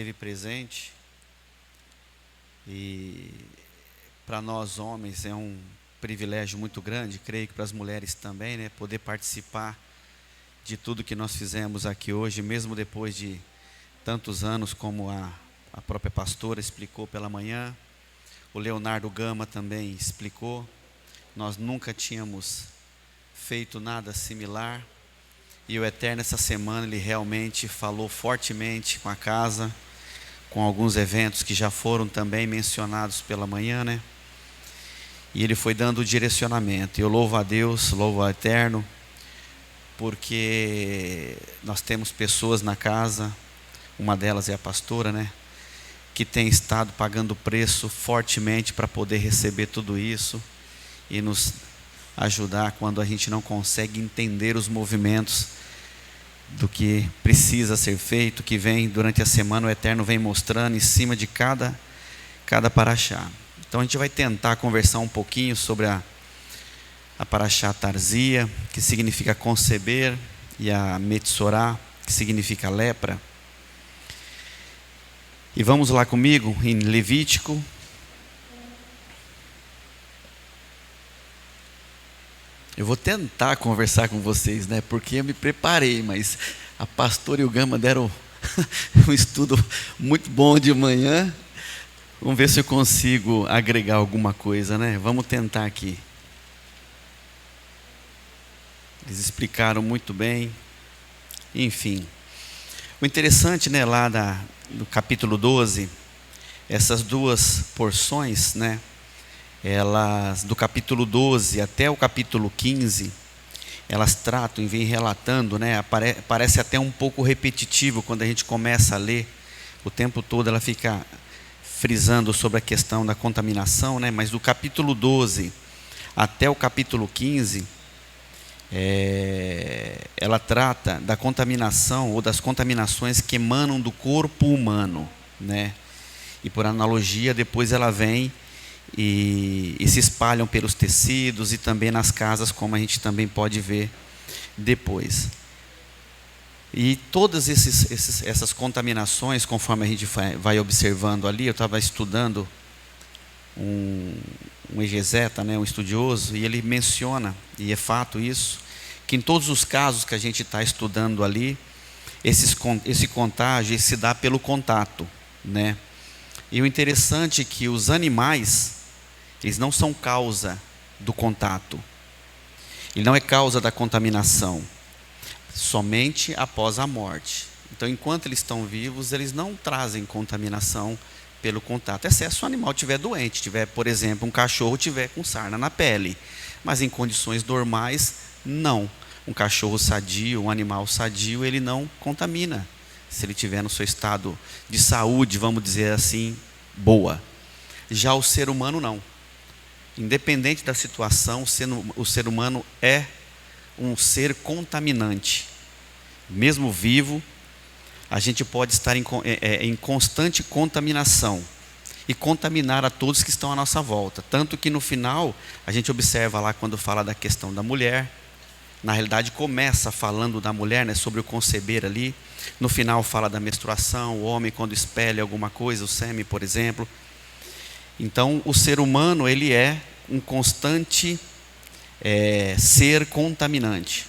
esteve presente. E para nós homens é um privilégio muito grande, creio que para as mulheres também, né, poder participar de tudo que nós fizemos aqui hoje, mesmo depois de tantos anos, como a própria pastora explicou pela manhã, o Leonardo Gama também explicou. Nós nunca tínhamos feito nada similar, e o Eterno essa semana ele realmente falou fortemente com a casa, com alguns eventos que já foram também mencionados pela manhã, né? E ele foi dando o direcionamento. Eu louvo a Deus, louvo ao Eterno, porque nós temos pessoas na casa, uma delas é a pastora, né? Que tem estado pagando preço fortemente para poder receber tudo isso e nos ajudar quando a gente não consegue entender os movimentos do que precisa ser feito, que vem durante a semana, o Eterno vem mostrando em cima de cada paraxá. Então a gente vai tentar conversar um pouquinho sobre a paraxá Tarzia, que significa conceber, e a Metsorá, que significa lepra. E vamos lá comigo em Levítico. Eu vou tentar conversar com vocês, né? Porque eu me preparei, mas a pastora e o Gama deram um estudo muito bom de manhã. Vamos ver se eu consigo agregar alguma coisa, né? Vamos tentar aqui. Eles explicaram muito bem. Enfim. O interessante, né, lá no capítulo 12, essas duas porções, né? Elas, do capítulo 12 até o capítulo 15, elas tratam e vêm relatando, né? Parece até um pouco repetitivo quando a gente começa a ler. O tempo todo ela fica frisando sobre a questão da contaminação, né? Mas do capítulo 12 até o capítulo 15, ela trata da contaminação ou das contaminações que emanam do corpo humano, né? E por analogia, depois ela vem e se espalham pelos tecidos e também nas casas, como a gente também pode ver depois. E todas essas contaminações, conforme a gente vai observando ali, eu estava estudando um exegeta, né, um estudioso, e ele menciona, e é fato isso, que em todos os casos que a gente está estudando ali, esse contágio se dá pelo contato, né? E o interessante é que os animais, eles não são causa do contato. Ele não é causa da contaminação. Somente após a morte. Então, enquanto eles estão vivos, eles não trazem contaminação pelo contato. Exceto se o animal estiver doente, tiver, por exemplo, um cachorro tiver com sarna na pele. Mas em condições normais, não. Um cachorro sadio, um animal sadio, ele não contamina. Se ele estiver no seu estado de saúde, vamos dizer assim, boa. Já o ser humano não. Independente da situação, o ser humano é um ser contaminante. Mesmo vivo, a gente pode estar em constante contaminação e contaminar a todos que estão à nossa volta. Tanto que no final, a gente observa lá quando fala da questão da mulher, na realidade começa falando da mulher, né, sobre o conceber ali. No final fala da menstruação, o homem quando expele alguma coisa, o sêmen, por exemplo. Então, o ser humano, ele é um constante ser contaminante.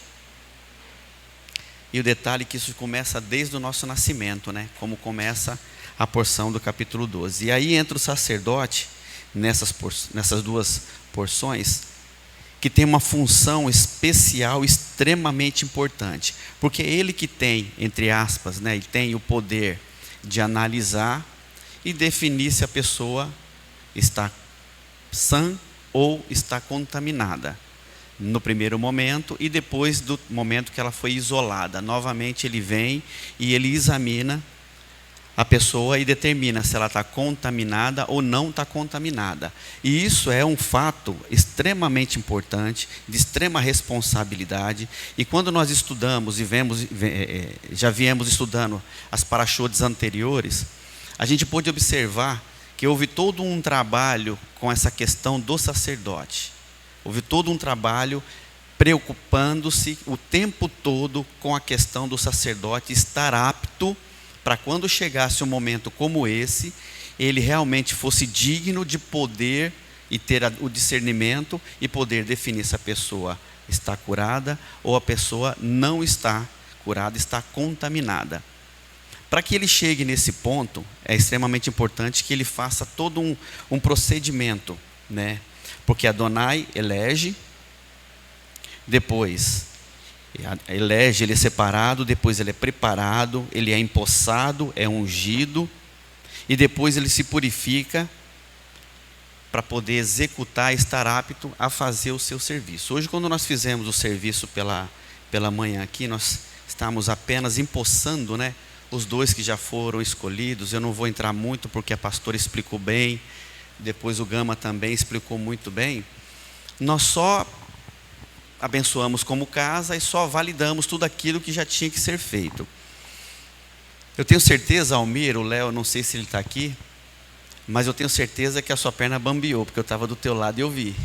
E o detalhe é que isso começa desde o nosso nascimento, né? Como começa a porção do capítulo 12. E aí entra o sacerdote, nessas duas porções, que tem uma função especial extremamente importante. Porque é ele que tem, entre aspas, né, ele tem o poder de analisar e definir se a pessoa está sã ou está contaminada. No primeiro momento e depois do momento que ela foi isolada. Novamente ele vem e ele examina a pessoa e determina se ela está contaminada ou não está contaminada. E isso é um fato extremamente importante, de extrema responsabilidade. E quando nós estudamos e já viemos estudando as paraxotes anteriores, a gente pôde observar que houve todo um trabalho com essa questão do sacerdote. Houve todo um trabalho preocupando-se o tempo todo com a questão do sacerdote estar apto para quando chegasse um momento como esse, ele realmente fosse digno de poder e ter o discernimento e poder definir se a pessoa está curada ou a pessoa não está curada, está contaminada. Para que ele chegue nesse ponto, é extremamente importante que ele faça todo um procedimento, né? Porque Adonai elege, depois elege, ele é separado, depois ele é preparado, ele é empossado, é ungido, e depois ele se purifica para poder executar, estar apto a fazer o seu serviço. Hoje, quando nós fizemos o serviço pela manhã aqui, nós estamos apenas empossando, né, os 2 que já foram escolhidos. Eu não vou entrar muito porque a pastora explicou bem, depois o Gama também explicou muito bem. Nós só abençoamos como casa e só validamos tudo aquilo que já tinha que ser feito. Eu tenho certeza, Almir, o Léo, não sei se ele está aqui, mas eu tenho certeza que a sua perna bambeou, porque eu estava do teu lado e eu vi.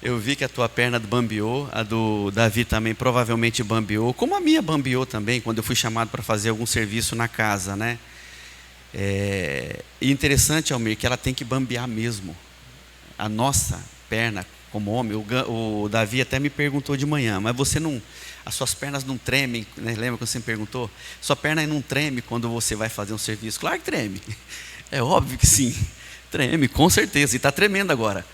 Eu vi que a tua perna bambeou, a do Davi também provavelmente bambeou, como a minha bambeou também, quando eu fui chamado para fazer algum serviço na casa, né? E interessante, Almir, que ela tem que bambear mesmo. A nossa perna, como homem, o Davi até me perguntou de manhã, mas você não, as suas pernas não tremem, né? Lembra quando você me perguntou? Sua perna não treme quando você vai fazer um serviço? Claro que treme, é óbvio que sim, treme, com certeza, e está tremendo agora.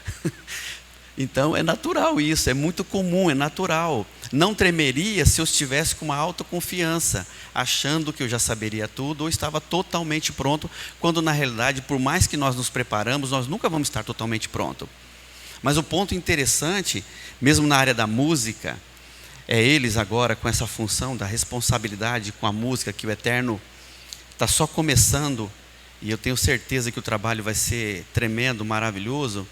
Então é natural isso, é muito comum, é natural. Não tremeria se eu estivesse com uma autoconfiança, achando que eu já saberia tudo ou estava totalmente pronto, quando na realidade, por mais que nós nos preparamos, nós nunca vamos estar totalmente pronto. Mas o ponto interessante, mesmo na área da música, é eles agora com essa função da responsabilidade com a música, que o Eterno está só começando, e eu tenho certeza que o trabalho vai ser tremendo, maravilhoso.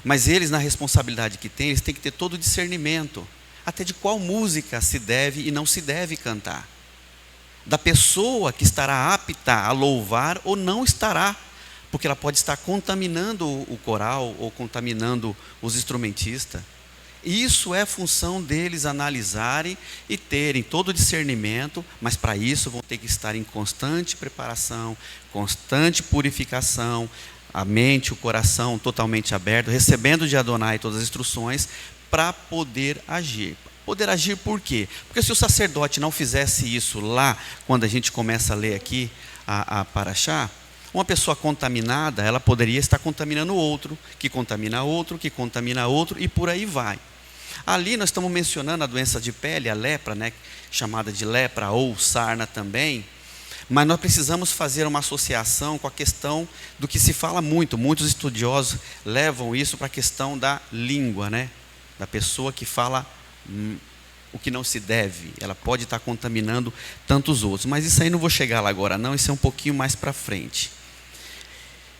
Mas eles, na responsabilidade que têm, eles têm que ter todo o discernimento, até de qual música se deve e não se deve cantar, da pessoa que estará apta a louvar ou não estará, porque ela pode estar contaminando o coral ou contaminando os instrumentistas. Isso é função deles analisarem e terem todo o discernimento, mas para isso vão ter que estar em constante preparação, constante purificação, a mente, o coração totalmente aberto, recebendo de Adonai todas as instruções para poder agir. Poder agir por quê? Porque se o sacerdote não fizesse isso lá, quando a gente começa a ler aqui a Paraxá, uma pessoa contaminada, ela poderia estar contaminando outro, que contamina outro, que contamina outro, e por aí vai. Ali nós estamos mencionando a doença de pele, a lepra, né, chamada de lepra ou sarna também. Mas nós precisamos fazer uma associação com a questão do que se fala muito. Muitos estudiosos levam isso para a questão da língua, né? Da pessoa que fala o que não se deve. Ela pode estar contaminando tantos outros. Mas isso aí não vou chegar lá agora não, isso é um pouquinho mais para frente.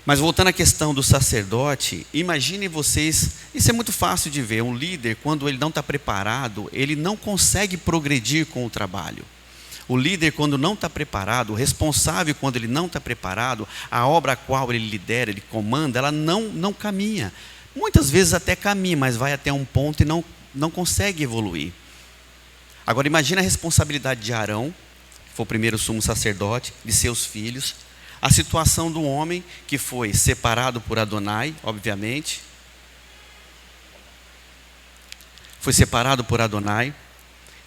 Mas voltando à questão do sacerdote, imaginem vocês, isso é muito fácil de ver, um líder, quando ele não está preparado, ele não consegue progredir com o trabalho. O líder, quando não está preparado, o responsável, quando ele não está preparado, a obra a qual ele lidera, ele comanda, ela não caminha. Muitas vezes até caminha, mas vai até um ponto e não consegue evoluir. Agora imagina a responsabilidade de Arão, que foi o primeiro sumo sacerdote, de seus filhos, a situação do homem que foi separado por Adonai, obviamente, foi separado por Adonai,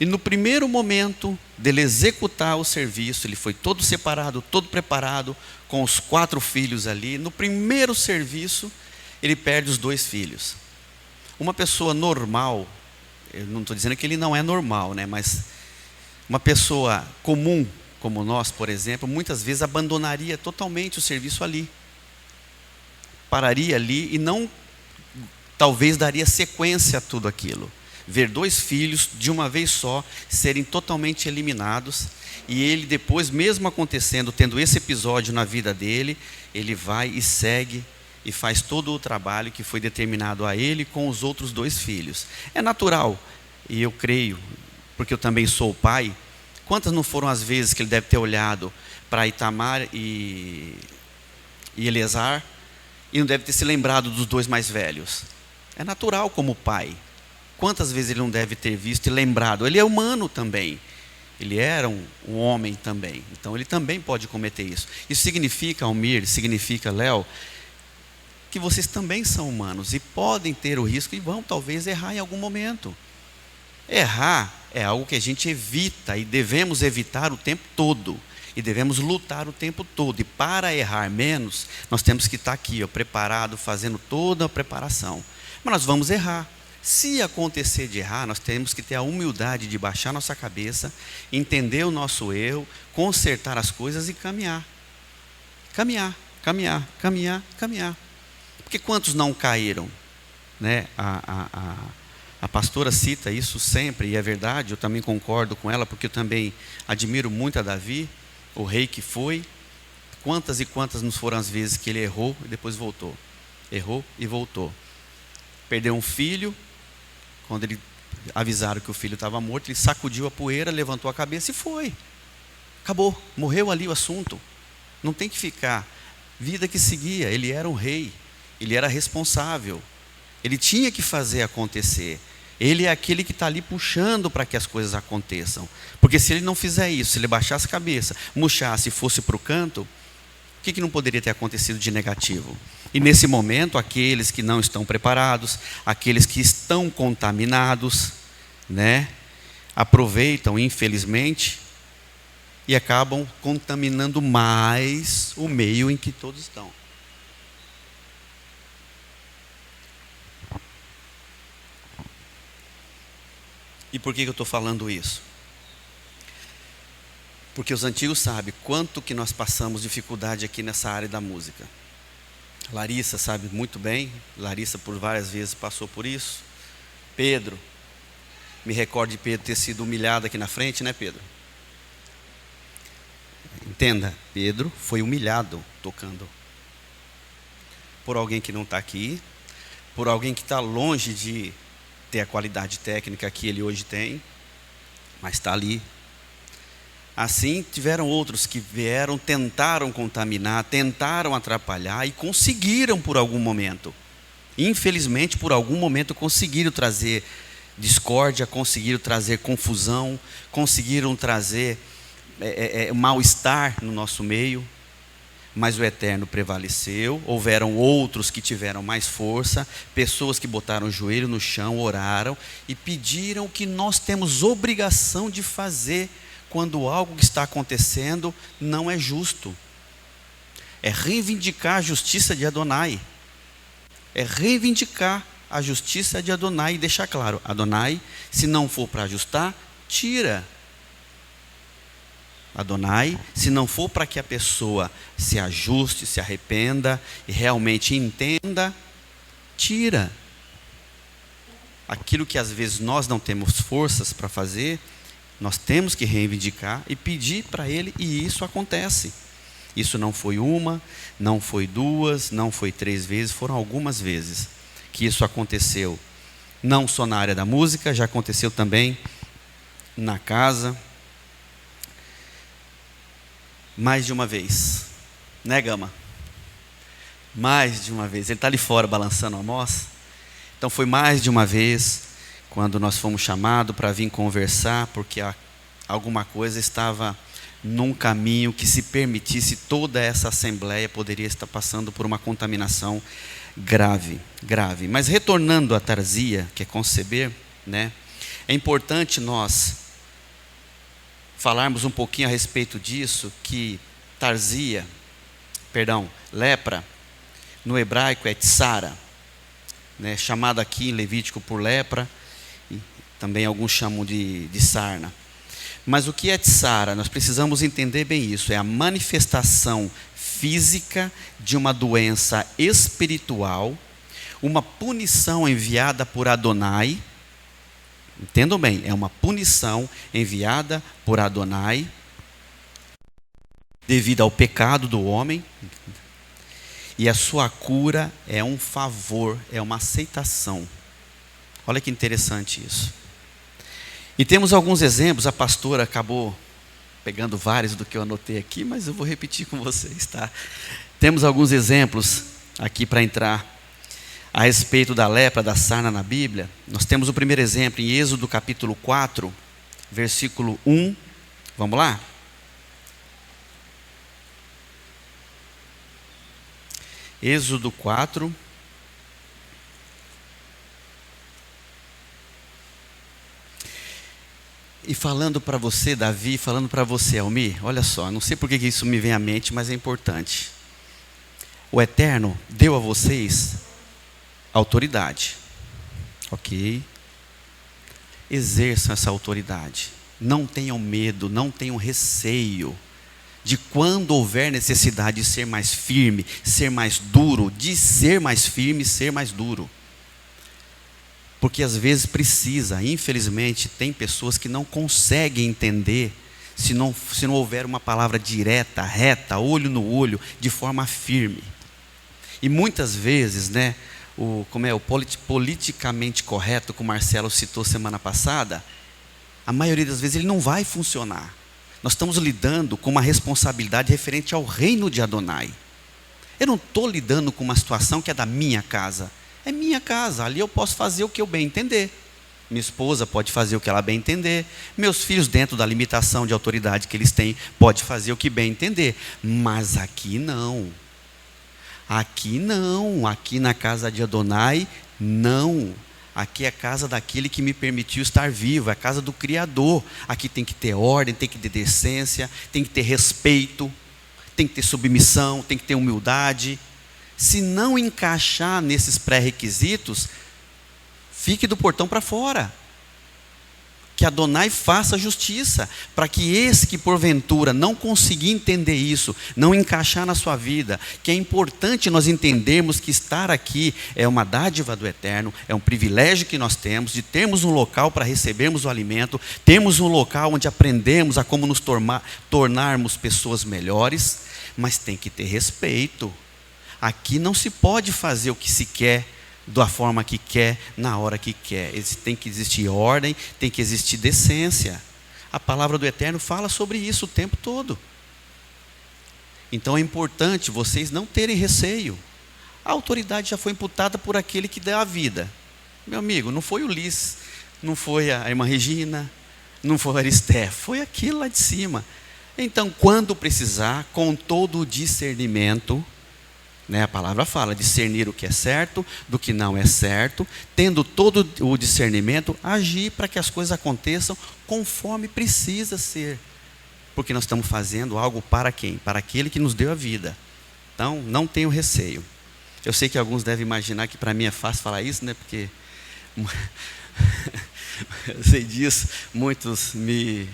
e no primeiro momento dele executar o serviço, ele foi todo separado, todo preparado, com os 4 filhos ali. No primeiro serviço, ele perde os 2 filhos. Uma pessoa normal, eu não estou dizendo que ele não é normal, né? Mas uma pessoa comum, como nós, por exemplo, muitas vezes abandonaria totalmente o serviço ali. Pararia ali e não, talvez daria sequência a tudo aquilo. Ver 2 filhos de uma vez só serem totalmente eliminados, e ele depois, mesmo acontecendo, tendo esse episódio na vida dele, ele vai e segue e faz todo o trabalho que foi determinado a ele com os outros 2 filhos. É natural, e eu creio, porque eu também sou pai, quantas não foram as vezes que ele deve ter olhado para Itamar e Eleazar, e não deve ter se lembrado dos 2 mais velhos. É natural como pai. Quantas vezes ele não deve ter visto e lembrado? Ele é humano também. Ele era um homem também. Então ele também pode cometer isso. Isso significa, Almir, significa, Léo, que vocês também são humanos e podem ter o risco e vão talvez errar em algum momento. Errar é algo que a gente evita e devemos evitar o tempo todo. E devemos lutar o tempo todo. E para errar menos, nós temos que estar aqui, preparado, fazendo toda a preparação. Mas nós vamos errar. Se acontecer de errar, nós temos que ter a humildade de baixar nossa cabeça, entender o nosso erro, consertar as coisas e caminhar. Caminhar, caminhar, caminhar, caminhar. Porque quantos não caíram? Né? A pastora cita isso sempre, e é verdade, eu também concordo com ela, porque eu também admiro muito a Davi, o rei que foi. Quantas e quantas não foram as vezes que ele errou e depois voltou. Errou e voltou. Perdeu um filho, quando ele avisaram que o filho estava morto, ele sacudiu a poeira, levantou a cabeça e foi. Acabou, morreu ali o assunto. Não tem que ficar. Vida que seguia, ele era um rei. Ele era responsável, ele tinha que fazer acontecer. Ele é aquele que está ali puxando para que as coisas aconteçam. Porque se ele não fizer isso, se ele baixasse a cabeça, murchasse e fosse para o canto, o que não poderia ter acontecido de negativo? E nesse momento, aqueles que não estão preparados, aqueles que estão contaminados, né, aproveitam, infelizmente, e acabam contaminando mais o meio em que todos estão. E por que eu estou falando isso? Porque os antigos sabem quanto que nós passamos dificuldade aqui nessa área da música. Larissa sabe muito bem, Larissa por várias vezes passou por isso. Pedro, me recordo de Pedro ter sido humilhado aqui na frente, né, Pedro? Entenda, Pedro foi humilhado tocando. Por alguém que não está aqui, por alguém que está longe de ter a qualidade técnica que ele hoje tem, mas está ali. Assim, tiveram outros que vieram, tentaram contaminar, tentaram atrapalhar e conseguiram por algum momento. Infelizmente, por algum momento, conseguiram trazer discórdia, conseguiram trazer confusão, conseguiram trazer mal-estar no nosso meio. Mas o Eterno prevaleceu, houveram outros que tiveram mais força, pessoas que botaram o joelho no chão, oraram e pediram o que nós temos obrigação de fazer quando algo que está acontecendo não é justo. É reivindicar a justiça de Adonai. É reivindicar a justiça de Adonai e deixar claro, Adonai, se não for para ajustar, tira. Adonai, se não for para que a pessoa se ajuste, se arrependa e realmente entenda, tira. Aquilo que às vezes nós não temos forças para fazer, nós temos que reivindicar e pedir para Ele, e isso acontece. Isso não foi uma, não foi duas, não foi 3 vezes, foram algumas vezes que isso aconteceu. Não só na área da música, já aconteceu também na casa. Mais de uma vez, né, Gama? Mais de uma vez. Ele está ali fora balançando a moça. Então foi mais de uma vez quando nós fomos chamados para vir conversar, porque alguma coisa estava num caminho que, se permitisse, toda essa assembleia poderia estar passando por uma contaminação grave, grave. Mas retornando à tarzia, que é conceber, né? É importante nós falarmos um pouquinho a respeito disso, que lepra, no hebraico é tsara, né, chamada aqui em Levítico por lepra, e também alguns chamam de sarna. Mas o que é tsara? Nós precisamos entender bem isso, é a manifestação física de uma doença espiritual, uma punição enviada por Adonai. Entendam bem, é uma punição enviada por Adonai devido ao pecado do homem, e a sua cura é um favor, é uma aceitação. Olha que interessante isso. E temos alguns exemplos, a pastora acabou pegando vários do que eu anotei aqui, mas eu vou repetir com vocês, tá? Temos alguns exemplos aqui para entrar a respeito da lepra, da sarna na Bíblia. Nós temos o primeiro exemplo em Êxodo capítulo 4, versículo 1 Vamos lá? Êxodo 4. E falando para você, Davi, falando para você, Almir, olha só, não sei por que isso me vem à mente, mas é importante. O Eterno deu a vocês autoridade, ok? Exerçam essa autoridade. Não tenham medo, não tenham receio de quando houver necessidade de ser mais firme, ser mais duro, de ser mais firme, ser mais duro. Porque às vezes precisa, infelizmente, tem pessoas que não conseguem entender se não houver uma palavra direta, reta, olho no olho, de forma firme. E muitas vezes, né, o politicamente correto, que o Marcelo citou semana passada, a maioria das vezes ele não vai funcionar. Nós estamos lidando com uma responsabilidade referente ao reino de Adonai. Eu não estou lidando com uma situação que é da minha casa. É minha casa, ali eu posso fazer o que eu bem entender. Minha esposa pode fazer o que ela bem entender. Meus filhos, dentro da limitação de autoridade que eles têm, pode fazer o que bem entender. Mas aqui não. Aqui não. Aqui na casa de Adonai, não. Aqui é a casa daquele que me permitiu estar vivo, é a casa do Criador. Aqui tem que ter ordem, tem que ter decência, tem que ter respeito, tem que ter submissão, tem que ter humildade. Se não encaixar nesses pré-requisitos, fique do portão para fora. Que Adonai faça justiça, para que esse que porventura não conseguir entender isso, não encaixar na sua vida, que é importante nós entendermos que estar aqui é uma dádiva do Eterno, é um privilégio que nós temos, de termos um local para recebermos o alimento, termos um local onde aprendemos a como nos tornarmos pessoas melhores, mas tem que ter respeito. Aqui não se pode fazer o que se quer, da forma que quer, na hora que quer. Tem que existir ordem, tem que existir decência. A palavra do Eterno fala sobre isso o tempo todo. Então é importante vocês não terem receio. A autoridade já foi imputada por aquele que deu a vida. Meu amigo, não foi o Liz, não foi a irmã Regina, não foi a Aristé, foi aquilo lá de cima. Então, quando precisar, com todo o discernimento, a palavra fala, discernir o que é certo, do que não é certo, tendo todo o discernimento, agir para que as coisas aconteçam conforme precisa ser. Porque nós estamos fazendo algo para quem? Para aquele que nos deu a vida. Então, não tenho receio. Eu sei que alguns devem imaginar que para mim é fácil falar isso, porque eu sei disso, muitos me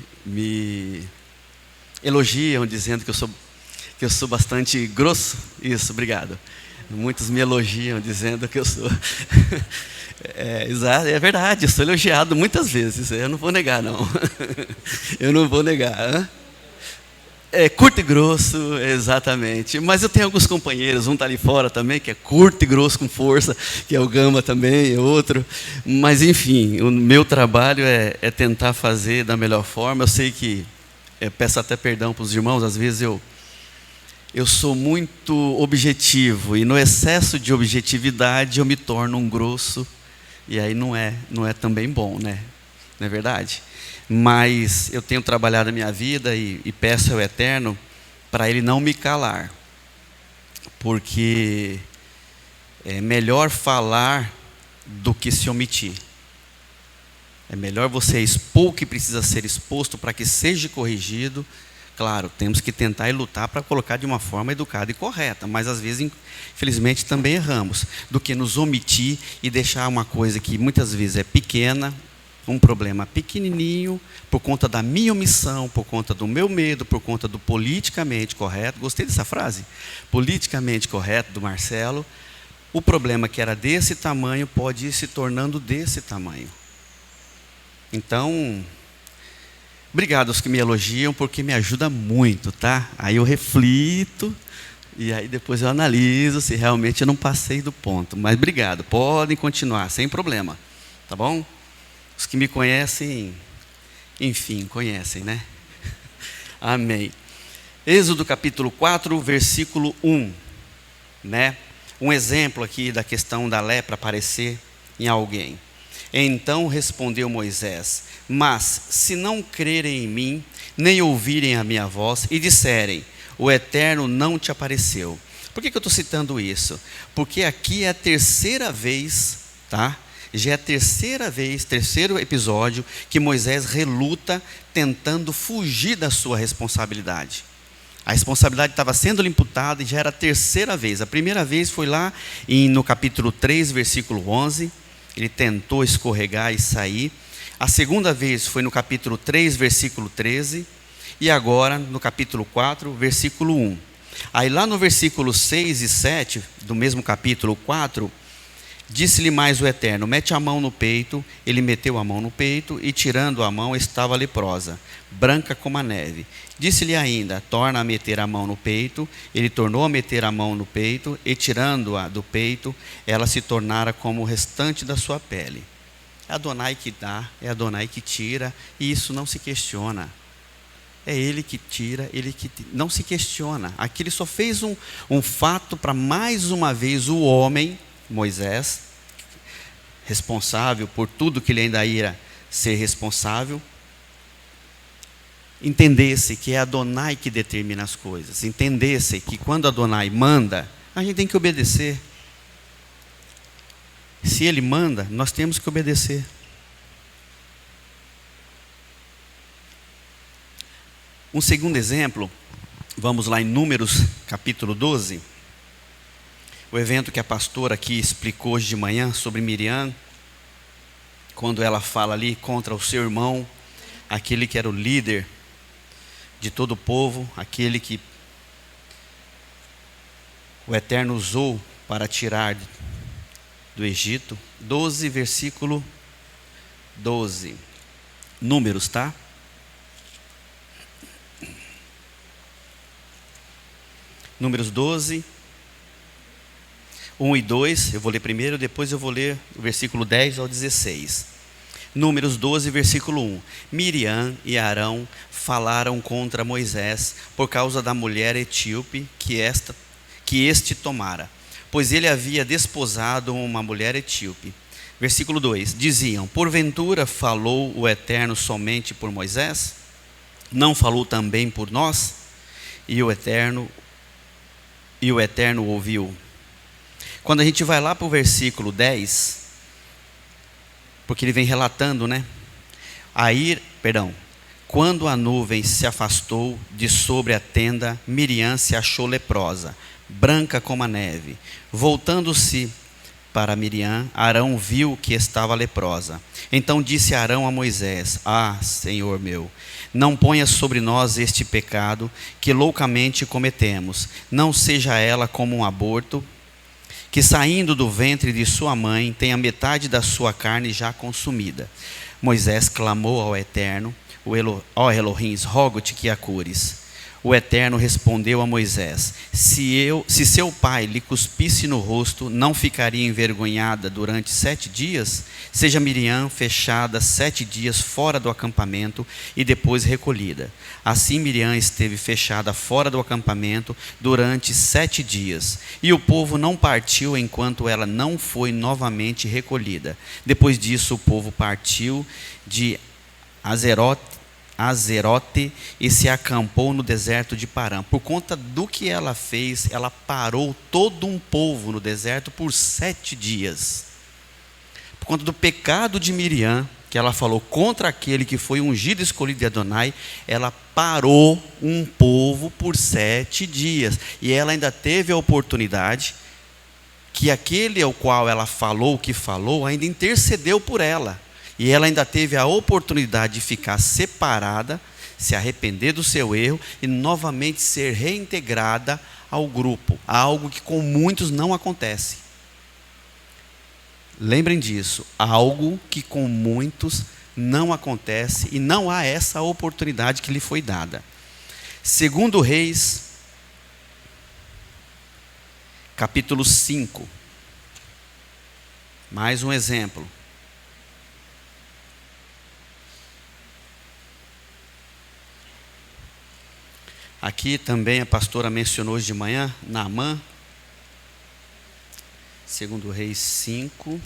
elogiam dizendo que eu sou bastante grosso. Isso, obrigado. Muitos me elogiam dizendo que eu sou. É verdade, eu sou elogiado muitas vezes. Eu não vou negar, não. Eu não vou negar. É curto e grosso, exatamente. Mas eu tenho alguns companheiros, um está ali fora também, que é curto e grosso com força, que é o Gama também, é outro. Mas, enfim, o meu trabalho é tentar fazer da melhor forma. Eu sei que, peço até perdão para os irmãos, às vezes eu sou muito objetivo, e no excesso de objetividade eu me torno um grosso, e aí não é também bom, né? Não é verdade? Mas eu tenho trabalhado a minha vida e peço ao Eterno para Ele não me calar, porque é melhor falar do que se omitir. É melhor você expor o que precisa ser exposto para que seja corrigido. Claro, temos que tentar e lutar para colocar de uma forma educada e correta, mas às vezes, infelizmente, também erramos, do que nos omitir e deixar uma coisa que muitas vezes é pequena, um problema pequenininho, por conta da minha omissão, por conta do meu medo, por conta do politicamente correto. Gostei dessa frase? Politicamente correto, do Marcelo. O problema que era desse tamanho pode ir se tornando desse tamanho. Então, obrigado aos que me elogiam, porque me ajuda muito, tá? Aí eu reflito, e aí depois eu analiso se realmente eu não passei do ponto. Mas obrigado, podem continuar, sem problema, tá bom? Os que me conhecem, enfim, conhecem, né? Amém. Êxodo capítulo 4, versículo 1, né? Um exemplo aqui da questão da lepra aparecer em alguém. Então respondeu Moisés: mas se não crerem em mim, nem ouvirem a minha voz, e disserem: o Eterno não te apareceu. Por que eu estou citando isso? Porque aqui é a terceira vez, tá? Já é a terceira vez, terceiro episódio, que Moisés reluta tentando fugir da sua responsabilidade. A responsabilidade estava sendo lhe imputada e já era a terceira vez. A primeira vez foi lá no capítulo 3, versículo 11. Ele tentou escorregar e sair. A segunda vez foi no capítulo 3, versículo 13. E agora no capítulo 4, versículo 1. Aí lá no versículo 6 e 7, do mesmo capítulo 4, disse-lhe mais o Eterno: mete a mão no peito. Ele meteu a mão no peito, e tirando a mão estava leprosa, branca como a neve. Disse-lhe ainda: torna a meter a mão no peito. Ele tornou a meter a mão no peito, e tirando-a do peito, ela se tornara como o restante da sua pele. É Adonai que dá, é Adonai que tira, e isso não se questiona. É Ele que tira, Ele que não se questiona. Aqui Ele só fez um fato para mais uma vez o homem, Moisés, responsável por tudo que ele ainda ia ser responsável, entendesse que é Adonai que determina as coisas, entendesse que quando Adonai manda, a gente tem que obedecer. Se Ele manda, nós temos que obedecer. Um segundo exemplo, vamos lá em Números capítulo 12, o evento que a pastora aqui explicou hoje de manhã sobre Miriam, quando ela fala ali contra o seu irmão, aquele que era o líder de todo o povo, aquele que o Eterno usou para tirar do Egito. 12, versículo 12. Números, tá? Números 12, 1 e 2, eu vou ler primeiro, depois eu vou ler o versículo 10 ao 16. Números 12, versículo 1. Miriam e Arão falaram contra Moisés por causa da mulher etíope que este tomara, pois ele havia desposado uma mulher etíope. Versículo 2. Diziam: porventura falou o Eterno somente por Moisés? Não falou também por nós? E o Eterno ouviu. Quando a gente vai lá para o versículo 10, porque ele vem relatando, né? Quando a nuvem se afastou de sobre a tenda, Miriam se achou leprosa, branca como a neve. Voltando-se para Miriam, Arão viu que estava leprosa. Então disse Arão a Moisés: ah, Senhor meu, não ponha sobre nós este pecado que loucamente cometemos. Não seja ela como um aborto, que saindo do ventre de sua mãe tenha metade da sua carne já consumida. Moisés clamou ao Eterno: ó Elohim, rogo-te que a cures. O Eterno respondeu a Moisés: se seu pai lhe cuspisse no rosto, não ficaria envergonhada durante 7 dias? Seja Miriam fechada 7 dias fora do acampamento e depois recolhida. Assim Miriam esteve fechada fora do acampamento durante 7 dias. E o povo não partiu enquanto ela não foi novamente recolhida. Depois disso o povo partiu de Azerote e se acampou no deserto de Parã. Por conta do que ela fez, ela parou todo um povo no deserto por 7 dias. Por conta do pecado de Miriam, que ela falou contra aquele que foi ungido e escolhido de Adonai, ela parou um povo por 7 dias. E ela ainda teve a oportunidade que aquele ao qual ela falou o que falou, ainda intercedeu por ela. E ela ainda teve a oportunidade de ficar separada, se arrepender do seu erro e novamente ser reintegrada ao grupo, algo que com muitos não acontece. Lembrem disso, algo que com muitos não acontece e não há essa oportunidade que lhe foi dada. Segundo Reis, capítulo 5. Mais um exemplo. Aqui também a pastora mencionou hoje de manhã, Naamã, segundo Reis 5.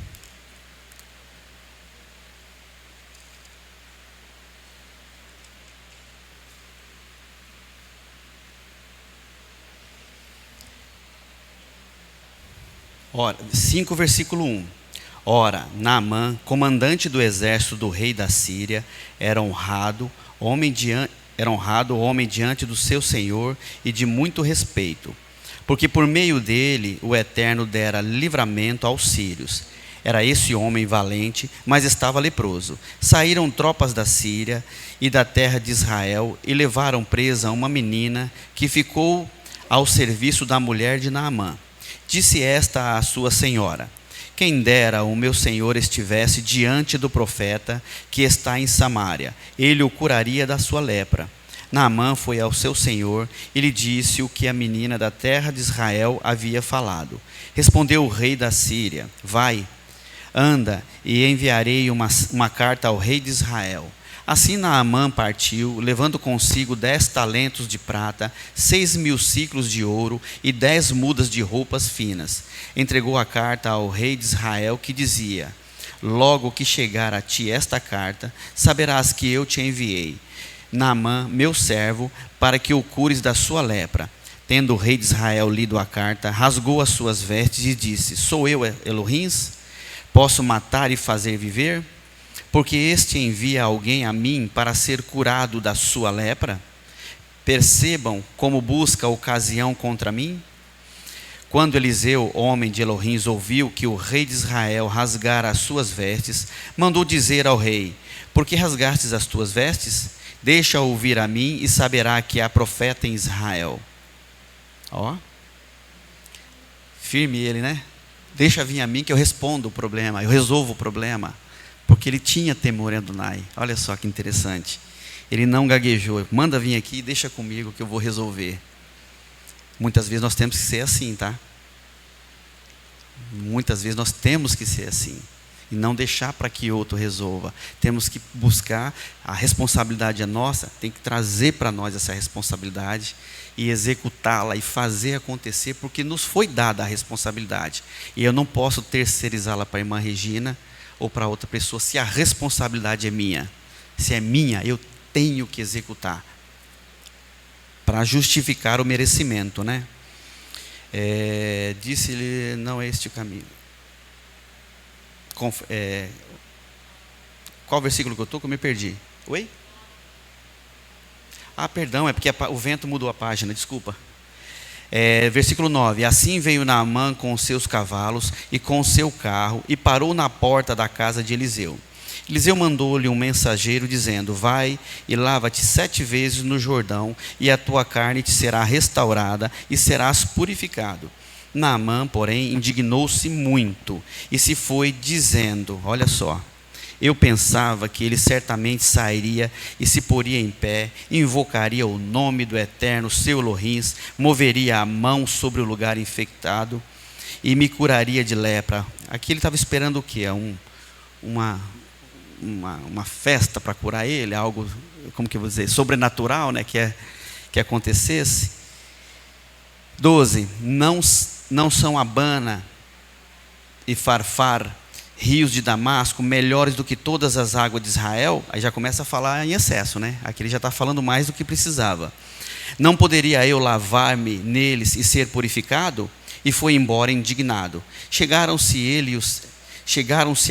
Ora, 5, versículo 1. Ora, Naamã, comandante do exército do rei da Síria, era honrado homem diante do seu senhor e de muito respeito, porque por meio dele o Eterno dera livramento aos sírios. Era esse homem valente, mas estava leproso. Saíram tropas da Síria e da terra de Israel e levaram presa uma menina que ficou ao serviço da mulher de Naamã. Disse esta à sua senhora: quem dera o meu senhor estivesse diante do profeta que está em Samaria, ele o curaria da sua lepra. Naamã foi ao seu senhor e lhe disse o que a menina da terra de Israel havia falado. Respondeu o rei da Síria: vai, anda, e enviarei uma carta ao rei de Israel. Assim Naamã partiu, levando consigo 10 talentos de prata, 6.000 siclos de ouro e 10 mudas de roupas finas. Entregou a carta ao rei de Israel, que dizia: logo que chegar a ti esta carta, saberás que eu te enviei, Naamã, meu servo, para que o cures da sua lepra. Tendo o rei de Israel lido a carta, rasgou as suas vestes e disse: sou eu, Elohim? Posso matar e fazer viver? Porque este envia alguém a mim para ser curado da sua lepra? Percebam como busca ocasião contra mim. Quando Eliseu, homem de Elohim, ouviu que o rei de Israel rasgara as suas vestes, mandou dizer ao rei: por que rasgastes as tuas vestes? Deixa ouvir a mim e saberá que há profeta em Israel. Ó, firme ele, né? Deixa vir a mim que eu respondo o problema, eu resolvo o problema. Porque ele tinha temor em Adonai. Olha só que interessante. Ele não gaguejou. Manda vir aqui e deixa comigo que eu vou resolver. Muitas vezes nós temos que ser assim, tá? Muitas vezes nós temos que ser assim. E não deixar para que outro resolva. Temos que buscar, a responsabilidade é nossa, tem que trazer para nós essa responsabilidade e executá-la e fazer acontecer, porque nos foi dada a responsabilidade. E eu não posso terceirizá-la para a irmã Regina ou para outra pessoa, se a responsabilidade é minha. Se é minha, eu tenho que executar para justificar o merecimento, né? Disse-lhe: não é este o caminho. Qual versículo que eu estou? Que eu me perdi. Oi? Perdão, é porque o vento mudou a página, desculpa. Versículo 9: assim veio Naamã com os seus cavalos e com o seu carro e parou na porta da casa de Eliseu. Eliseu mandou-lhe um mensageiro dizendo: vai e lava-te 7 vezes no Jordão e a tua carne te será restaurada e serás purificado. Naamã, porém, indignou-se muito e se foi dizendo: olha só, eu pensava que ele certamente sairia e se poria em pé, invocaria o nome do Eterno, seu Elohim, moveria a mão sobre o lugar infectado e me curaria de lepra. Aqui ele estava esperando o quê? Uma festa para curar ele, algo, como que eu vou dizer, sobrenatural, né, que acontecesse. 12: não são Abana e Farfar, rios de Damasco, melhores do que todas as águas de Israel? Aí já começa a falar em excesso, né? Aqui ele já está falando mais do que precisava. Não poderia eu lavar-me neles e ser purificado? E foi embora indignado. Chegaram-se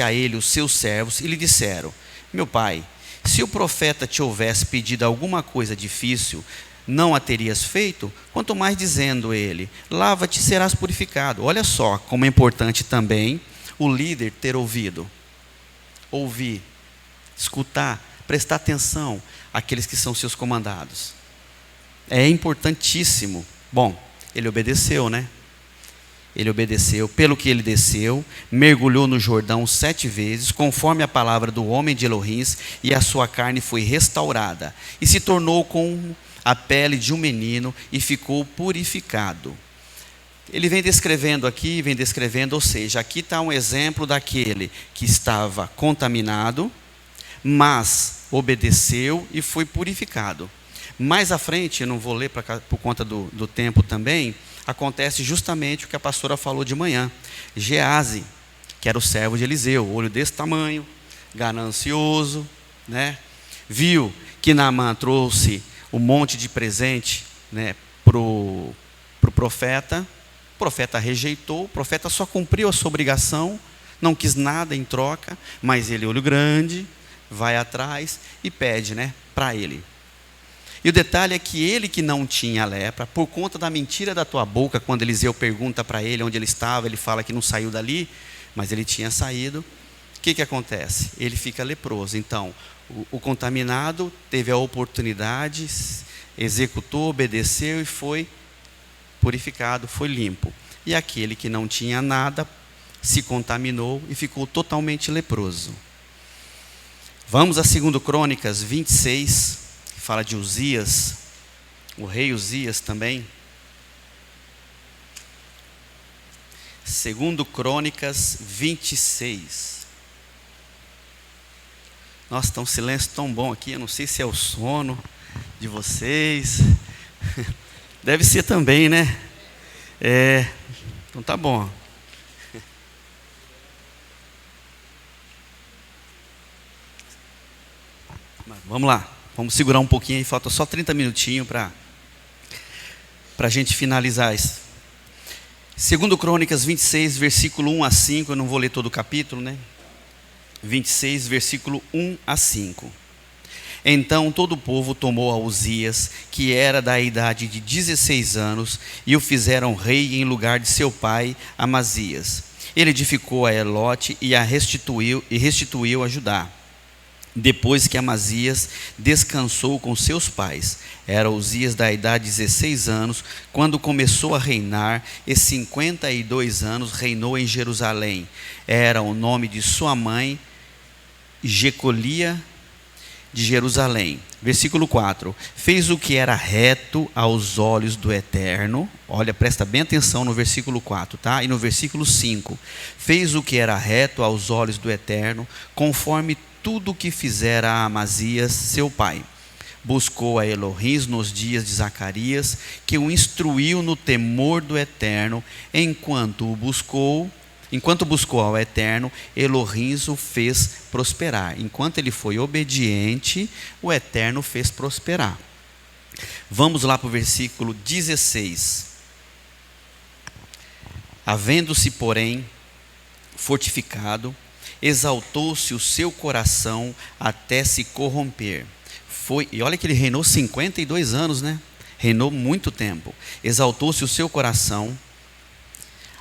a ele os seus servos e lhe disseram: meu pai, se o profeta te houvesse pedido alguma coisa difícil, não a terias feito? Quanto mais dizendo ele: lava-te e serás purificado. Olha só como é importante também o líder ter ouvido, ouvir, escutar, prestar atenção àqueles que são seus comandados. É importantíssimo. Bom, ele obedeceu, né? Ele obedeceu, pelo que ele desceu, mergulhou no Jordão 7 vezes, conforme a palavra do homem de Elohim, e a sua carne foi restaurada, e se tornou com a pele de um menino, e ficou purificado. Ele vem descrevendo aqui, ou seja, aqui está um exemplo daquele que estava contaminado, mas obedeceu e foi purificado. Mais à frente, eu não vou ler por conta do tempo também, acontece justamente o que a pastora falou de manhã. Geazi, que era o servo de Eliseu, olho desse tamanho, ganancioso, né? Viu que Naamã trouxe um monte de presente, né, para o profeta, profeta rejeitou, o profeta só cumpriu a sua obrigação, não quis nada em troca, mas ele, olho grande, vai atrás e pede, né, para ele. E o detalhe é que ele que não tinha lepra, por conta da mentira da tua boca, quando Eliseu pergunta para ele onde ele estava, ele fala que não saiu dali, mas ele tinha saído. O que acontece? Ele fica leproso. Então, o contaminado teve a oportunidade, executou, obedeceu e foi purificado, foi limpo. E aquele que não tinha nada, se contaminou e ficou totalmente leproso. Vamos a 2 Crônicas 26, que fala de Uzias, o rei Uzias também. 2 Crônicas 26. Nossa, está um silêncio tão bom aqui, eu não sei se é o sono de vocês. Deve ser também, né? Então tá bom. Vamos lá, vamos segurar um pouquinho aí, falta só 30 minutinhos para a gente finalizar isso. 2 Crônicas 26, versículo 1 a 5, eu não vou ler todo o capítulo, né? 26, versículo 1 a 5. Então todo o povo tomou a Uzias, que era da idade de 16 anos, e o fizeram rei em lugar de seu pai Amazias. Ele edificou a Elote e restituiu a Judá. Depois que Amazias descansou com seus pais, era Uzias da idade de 16 anos, quando começou a reinar, e 52 anos reinou em Jerusalém. Era o nome de sua mãe, Jecolia de Jerusalém. Versículo 4. Fez o que era reto aos olhos do Eterno. Olha, presta bem atenção no versículo 4, tá? E no versículo 5. Fez o que era reto aos olhos do Eterno, conforme tudo o que fizera a Amazias, seu pai. Buscou a Elohim nos dias de Zacarias, que o instruiu no temor do Eterno, enquanto buscou ao Eterno, Elohim o fez prosperar. Enquanto ele foi obediente, o Eterno fez prosperar. Vamos lá para o versículo 16. Havendo-se, porém, fortificado, exaltou-se o seu coração até se corromper. E olha que ele reinou 52 anos, né? Reinou muito tempo. Exaltou-se o seu coração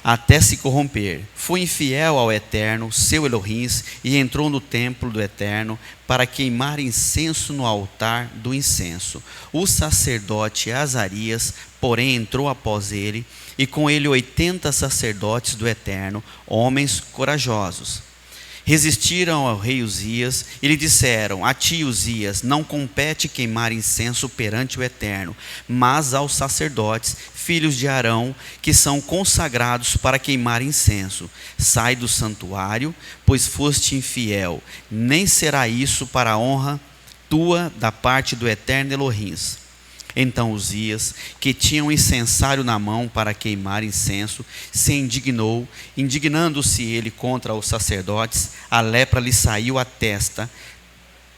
até se corromper. Foi infiel ao Eterno, seu Elohim, e entrou no templo do Eterno para queimar incenso no altar do incenso. O sacerdote Azarias, porém, entrou após ele, e com ele 80 sacerdotes do Eterno, homens corajosos. Resistiram ao rei Uzias e lhe disseram: a ti, Uzias, não compete queimar incenso perante o Eterno, mas aos sacerdotes, filhos de Arão, que são consagrados para queimar incenso. Sai do santuário, pois foste infiel, nem será isso para a honra tua da parte do Eterno Elohim. Então Uzias, que tinha um incensário na mão para queimar incenso, se indignou. Indignando-se ele contra os sacerdotes, a lepra lhe saiu à testa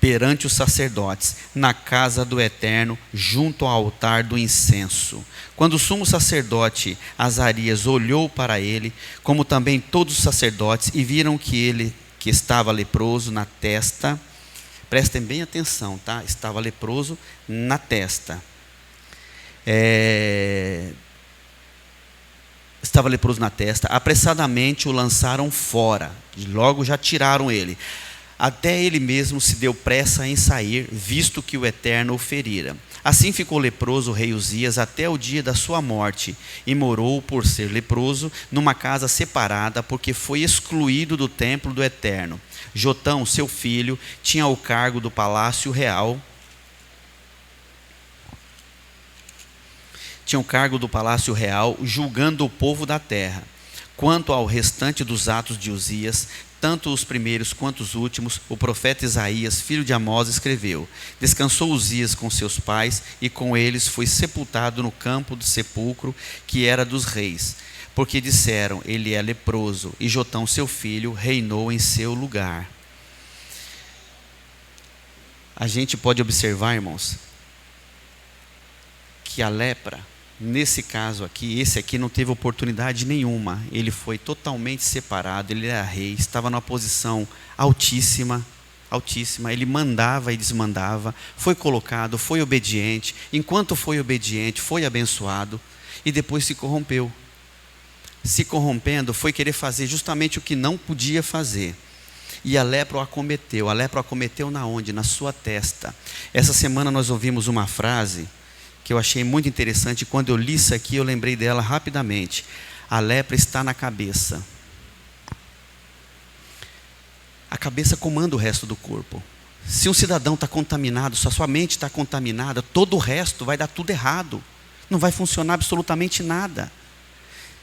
perante os sacerdotes, na casa do Eterno, junto ao altar do incenso. Quando o sumo sacerdote Azarias olhou para ele, como também todos os sacerdotes, e viram que estava leproso na testa, prestem bem atenção, tá? Estava leproso na testa. Estava leproso na testa, apressadamente o lançaram fora, logo já tiraram ele. Até ele mesmo se deu pressa em sair, visto que o Eterno o ferira. Assim ficou leproso o rei Uzias até o dia da sua morte, e morou, por ser leproso, numa casa separada, porque foi excluído do templo do Eterno. Jotão, seu filho, tinha o cargo do palácio real, julgando o povo da terra. Quanto ao restante dos atos de Uzias, tanto os primeiros quanto os últimos, o profeta Isaías, filho de Amós, escreveu. Descansou Uzias com seus pais, e com eles foi sepultado no campo do sepulcro, que era dos reis. Porque disseram: ele é leproso, e Jotão, seu filho, reinou em seu lugar. A gente pode observar, irmãos, que a lepra Nesse caso aqui, esse aqui não teve oportunidade nenhuma. Ele foi totalmente separado, ele era rei, estava numa posição altíssima, altíssima. Ele mandava e desmandava, foi colocado, foi obediente. Enquanto foi obediente, foi abençoado e depois se corrompeu. Se corrompendo, foi querer fazer justamente o que não podia fazer. E a lepra o acometeu. A lepra o acometeu na onde? Na sua testa. Essa semana nós ouvimos uma frase que eu achei muito interessante. Quando eu li isso aqui, eu lembrei dela rapidamente. A lepra está na cabeça. A cabeça comanda o resto do corpo. Se um cidadão está contaminado, se a sua mente está contaminada, todo o resto vai dar tudo errado. Não vai funcionar absolutamente nada.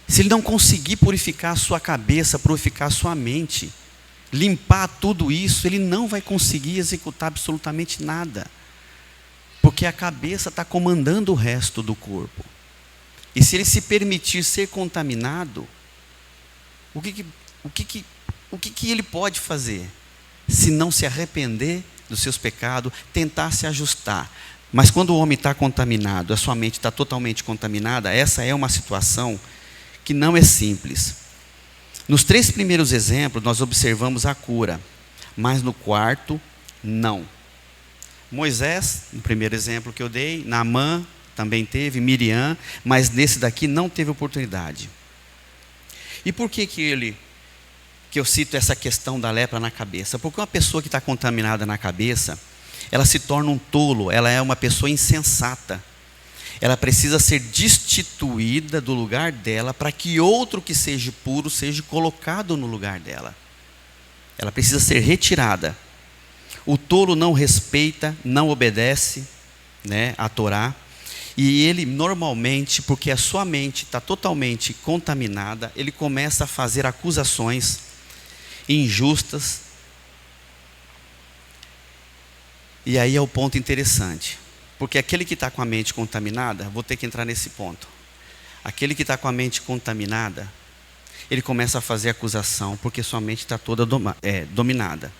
Se ele não conseguir purificar a sua cabeça, purificar a sua mente, limpar tudo isso, ele não vai conseguir executar absolutamente nada. Porque a cabeça está comandando o resto do corpo. E se ele se permitir ser contaminado, o que ele pode fazer? Se não se arrepender dos seus pecados, tentar se ajustar. Mas quando o homem está contaminado, a sua mente está totalmente contaminada, essa é uma situação que não é simples. Nos 3 primeiros exemplos, nós observamos a cura. Mas no quarto, não. Moisés, no primeiro exemplo que eu dei, Naamã também teve, Miriam, mas nesse daqui não teve oportunidade. E por que eu cito essa questão da lepra na cabeça? Porque uma pessoa que está contaminada na cabeça, ela se torna um tolo, ela é uma pessoa insensata. Ela precisa ser destituída do lugar dela para que outro que seja puro seja colocado no lugar dela. Ela precisa ser retirada. O tolo não respeita, não obedece, a Torá. E ele normalmente, porque a sua mente está totalmente contaminada, ele começa a fazer acusações injustas. E aí é o ponto interessante. Porque aquele que está com a mente contaminada, vou ter que entrar nesse ponto. Aquele que está com a mente contaminada, ele começa a fazer acusação, porque sua mente está toda dominada.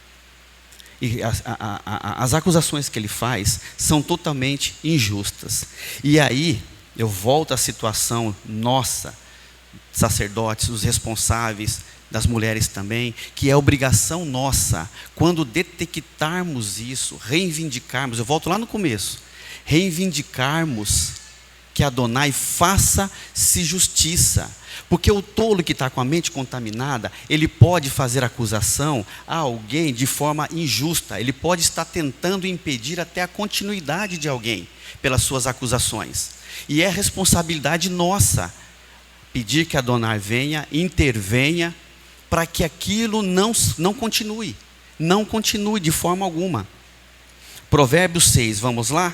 E as acusações que ele faz são totalmente injustas. E aí, eu volto à situação nossa, sacerdotes, os responsáveis, das mulheres também, que é obrigação nossa, quando detectarmos isso, reivindicarmos, eu volto lá no começo, reivindicarmos que Adonai faça-se justiça. Porque o tolo que está com a mente contaminada, ele pode fazer acusação a alguém de forma injusta. Ele pode estar tentando impedir até a continuidade de alguém pelas suas acusações. E é responsabilidade nossa pedir que Adonai venha, intervenha, para que aquilo não continue. Não continue de forma alguma. Provérbios 6, vamos lá?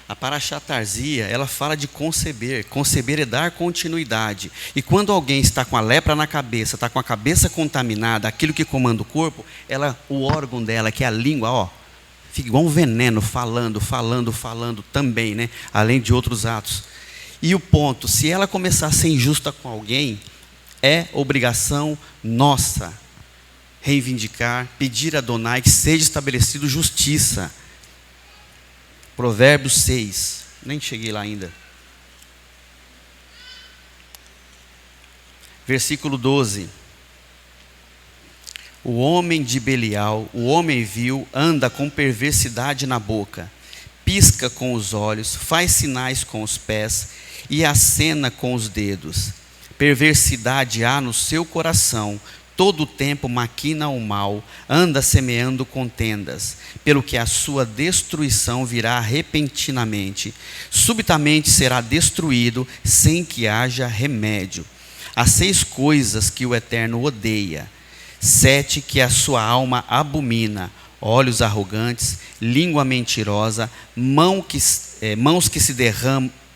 A Parashá Tarzia, ela fala de conceber. Conceber é dar continuidade. E quando alguém está com a lepra na cabeça, está com a cabeça contaminada, aquilo que comanda o corpo, o órgão dela, que é a língua, fica igual um veneno, falando também, além de outros atos. E o ponto, se ela começar a ser injusta com alguém, é obrigação nossa reivindicar, pedir a Adonai que seja estabelecido justiça. Provérbios 6, nem cheguei lá ainda. Versículo 12. O homem de Belial, o homem vil, anda com perversidade na boca, pisca com os olhos, faz sinais com os pés e acena com os dedos. Perversidade há no seu coração, todo o tempo maquina o mal, anda semeando contendas, pelo que a sua destruição virá repentinamente. Subitamente será destruído, sem que haja remédio. Há 6 coisas que o Eterno odeia, 7 que a sua alma abomina: olhos arrogantes, língua mentirosa, mãos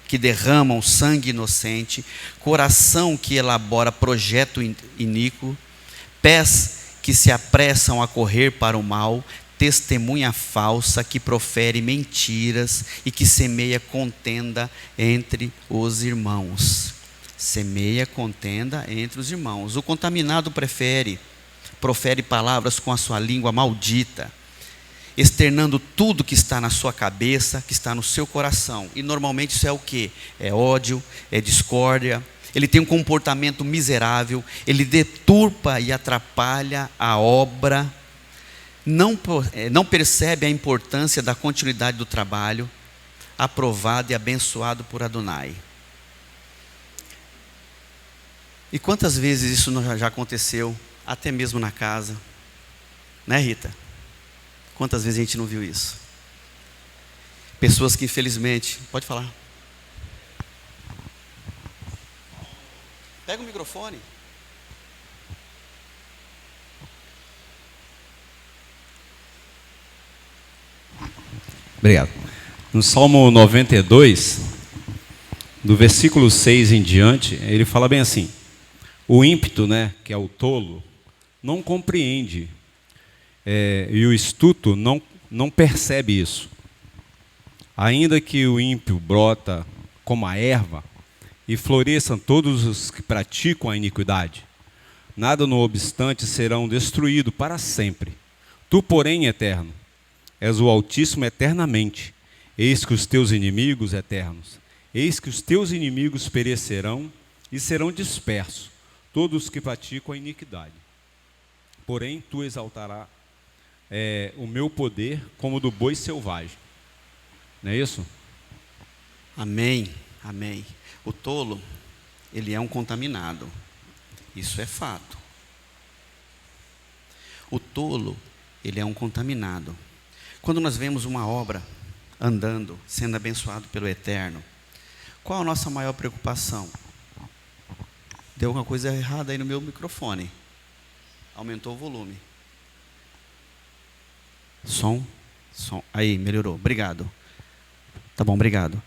que derramam sangue inocente, coração que elabora projeto iníquo, pés que se apressam a correr para o mal, testemunha falsa que profere mentiras e que semeia contenda entre os irmãos. Semeia contenda entre os irmãos. O contaminado profere palavras com a sua língua maldita. externando tudo que está na sua cabeça, que está no seu coração. E normalmente isso é o quê? É ódio, é discórdia. Ele tem um comportamento miserável, ele deturpa e atrapalha a obra, não percebe a importância da continuidade do trabalho, aprovado e abençoado por Adonai. E quantas vezes isso já aconteceu, até mesmo na casa, né, Rita? Quantas vezes a gente não viu isso? Pessoas que infelizmente... Pode falar. Pega o microfone. Obrigado. No Salmo 92, do versículo 6 em diante, ele fala bem assim: o ímpeto, né, que é o tolo, não compreende, e o astuto não percebe isso. Ainda que o ímpio brota como a erva, e floresçam todos os que praticam a iniquidade, nada no obstante serão destruídos para sempre. Tu, porém, eterno, és o Altíssimo eternamente. Eis que os teus inimigos eternos, eis que os teus inimigos perecerão e serão dispersos, todos os que praticam a iniquidade. Porém, tu exaltarás o meu poder como do boi selvagem. Não é isso? Amém, amém. O tolo, ele é um contaminado. Isso é fato. O tolo, ele é um contaminado. Quando nós vemos uma obra andando, sendo abençoado pelo Eterno, qual a nossa maior preocupação? Deu alguma coisa errada aí no meu microfone. Aumentou o volume. Som. Aí, melhorou. Obrigado. Tá bom, obrigado.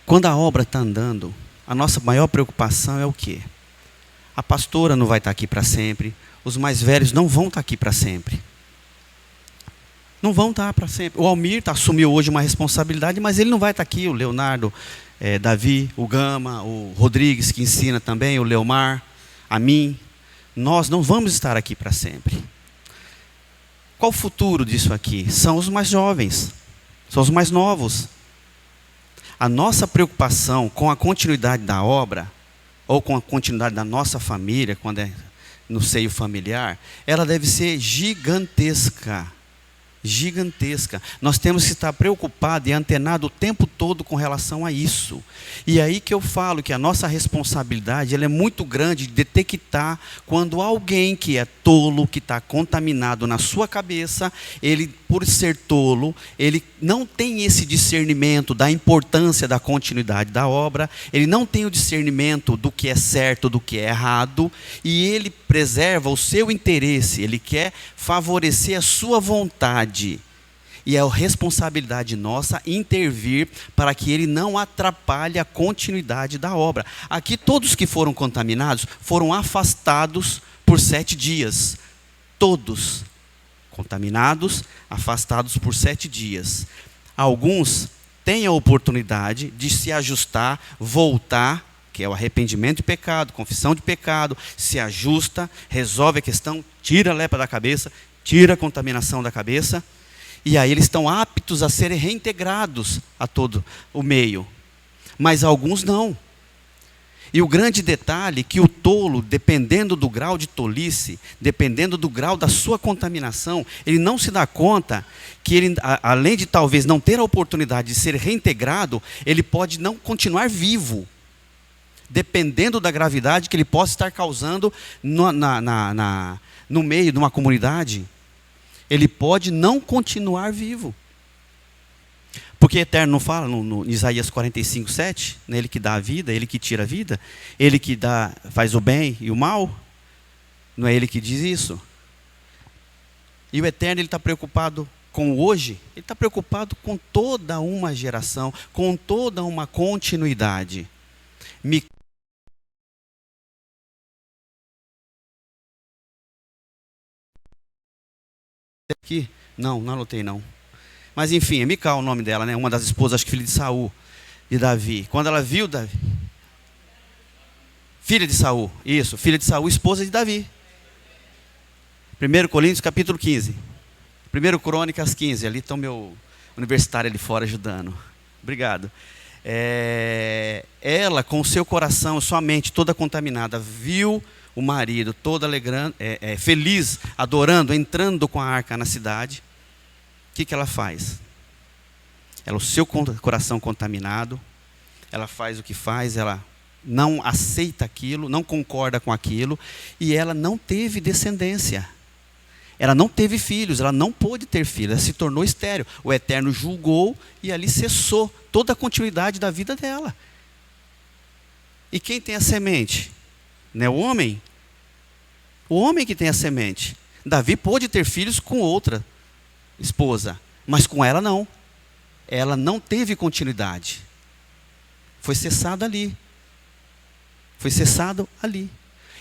Quando a obra está andando, a nossa maior preocupação é o quê? A pastora não vai estar aqui para sempre. Os mais velhos não vão estar aqui para sempre. Não vão estar para sempre. O Almir assumiu hoje uma responsabilidade, mas ele não vai estar aqui. O Leonardo, Davi, o Gama, o Rodrigues, que ensina também, o Leomar, a mim. Nós não vamos estar aqui para sempre. Qual o futuro disso aqui? São os mais jovens, são os mais novos. A nossa preocupação com a continuidade da obra, ou com a continuidade da nossa família, quando é no seio familiar, ela deve ser gigantesca. Gigantesca. Nós temos que estar preocupados e antenados o tempo todo com relação a isso. E aí que eu falo que a nossa responsabilidade ela é muito grande de detectar quando alguém que é tolo, que está contaminado na sua cabeça, ele, por ser tolo, ele não tem esse discernimento da importância da continuidade da obra, ele não tem o discernimento do que é certo, do que é errado, e ele preserva o seu interesse, ele quer favorecer a sua vontade. E é a responsabilidade nossa intervir para que ele não atrapalhe a continuidade da obra. Aqui todos que foram contaminados foram afastados por 7 dias. Todos contaminados, afastados por 7 dias. Alguns têm a oportunidade de se ajustar, voltar, que é o arrependimento de pecado, confissão de pecado, se ajusta, resolve a questão, tira a lepra da cabeça, tira a contaminação da cabeça, e aí eles estão aptos a serem reintegrados a todo o meio. Mas alguns não. E o grande detalhe é que o tolo, dependendo do grau de tolice, dependendo do grau da sua contaminação, ele não se dá conta que ele, além de talvez não ter a oportunidade de ser reintegrado, ele pode não continuar vivo. Dependendo da gravidade que ele possa estar causando no meio de uma comunidade, ele pode não continuar vivo. Porque Eterno não fala no Isaías 45:7, né, ele que dá a vida, ele que tira a vida, ele que faz o bem e o mal, não é ele que diz isso? E o Eterno ele está preocupado com o hoje, ele está preocupado com toda uma geração, com toda uma continuidade. Aqui? Não anotei não. Mas enfim, é Mical o nome dela, né? Uma das esposas, acho que filha de Saul, de Davi. Quando ela viu Davi, filha de Saul, isso, filha de Saul, esposa de Davi. 1 Coríntios capítulo 15. 1 Crônicas 15. Ali está o meu universitário ali fora ajudando. Obrigado. Ela, com o seu coração, sua mente toda contaminada, viu o marido todo alegrando, feliz, adorando, entrando com a arca na cidade. O que ela faz? Ela, o seu coração contaminado, ela faz o que faz, ela não aceita aquilo, não concorda com aquilo, e ela não teve descendência. Ela não teve filhos, ela não pôde ter filhos, ela se tornou estéril. O Eterno julgou e ali cessou toda a continuidade da vida dela. E quem tem a semente? Não é o homem? O homem que tem a semente. Davi pôde ter filhos com outra esposa, mas com ela não. Ela não teve continuidade. Foi cessado ali. Foi cessado ali.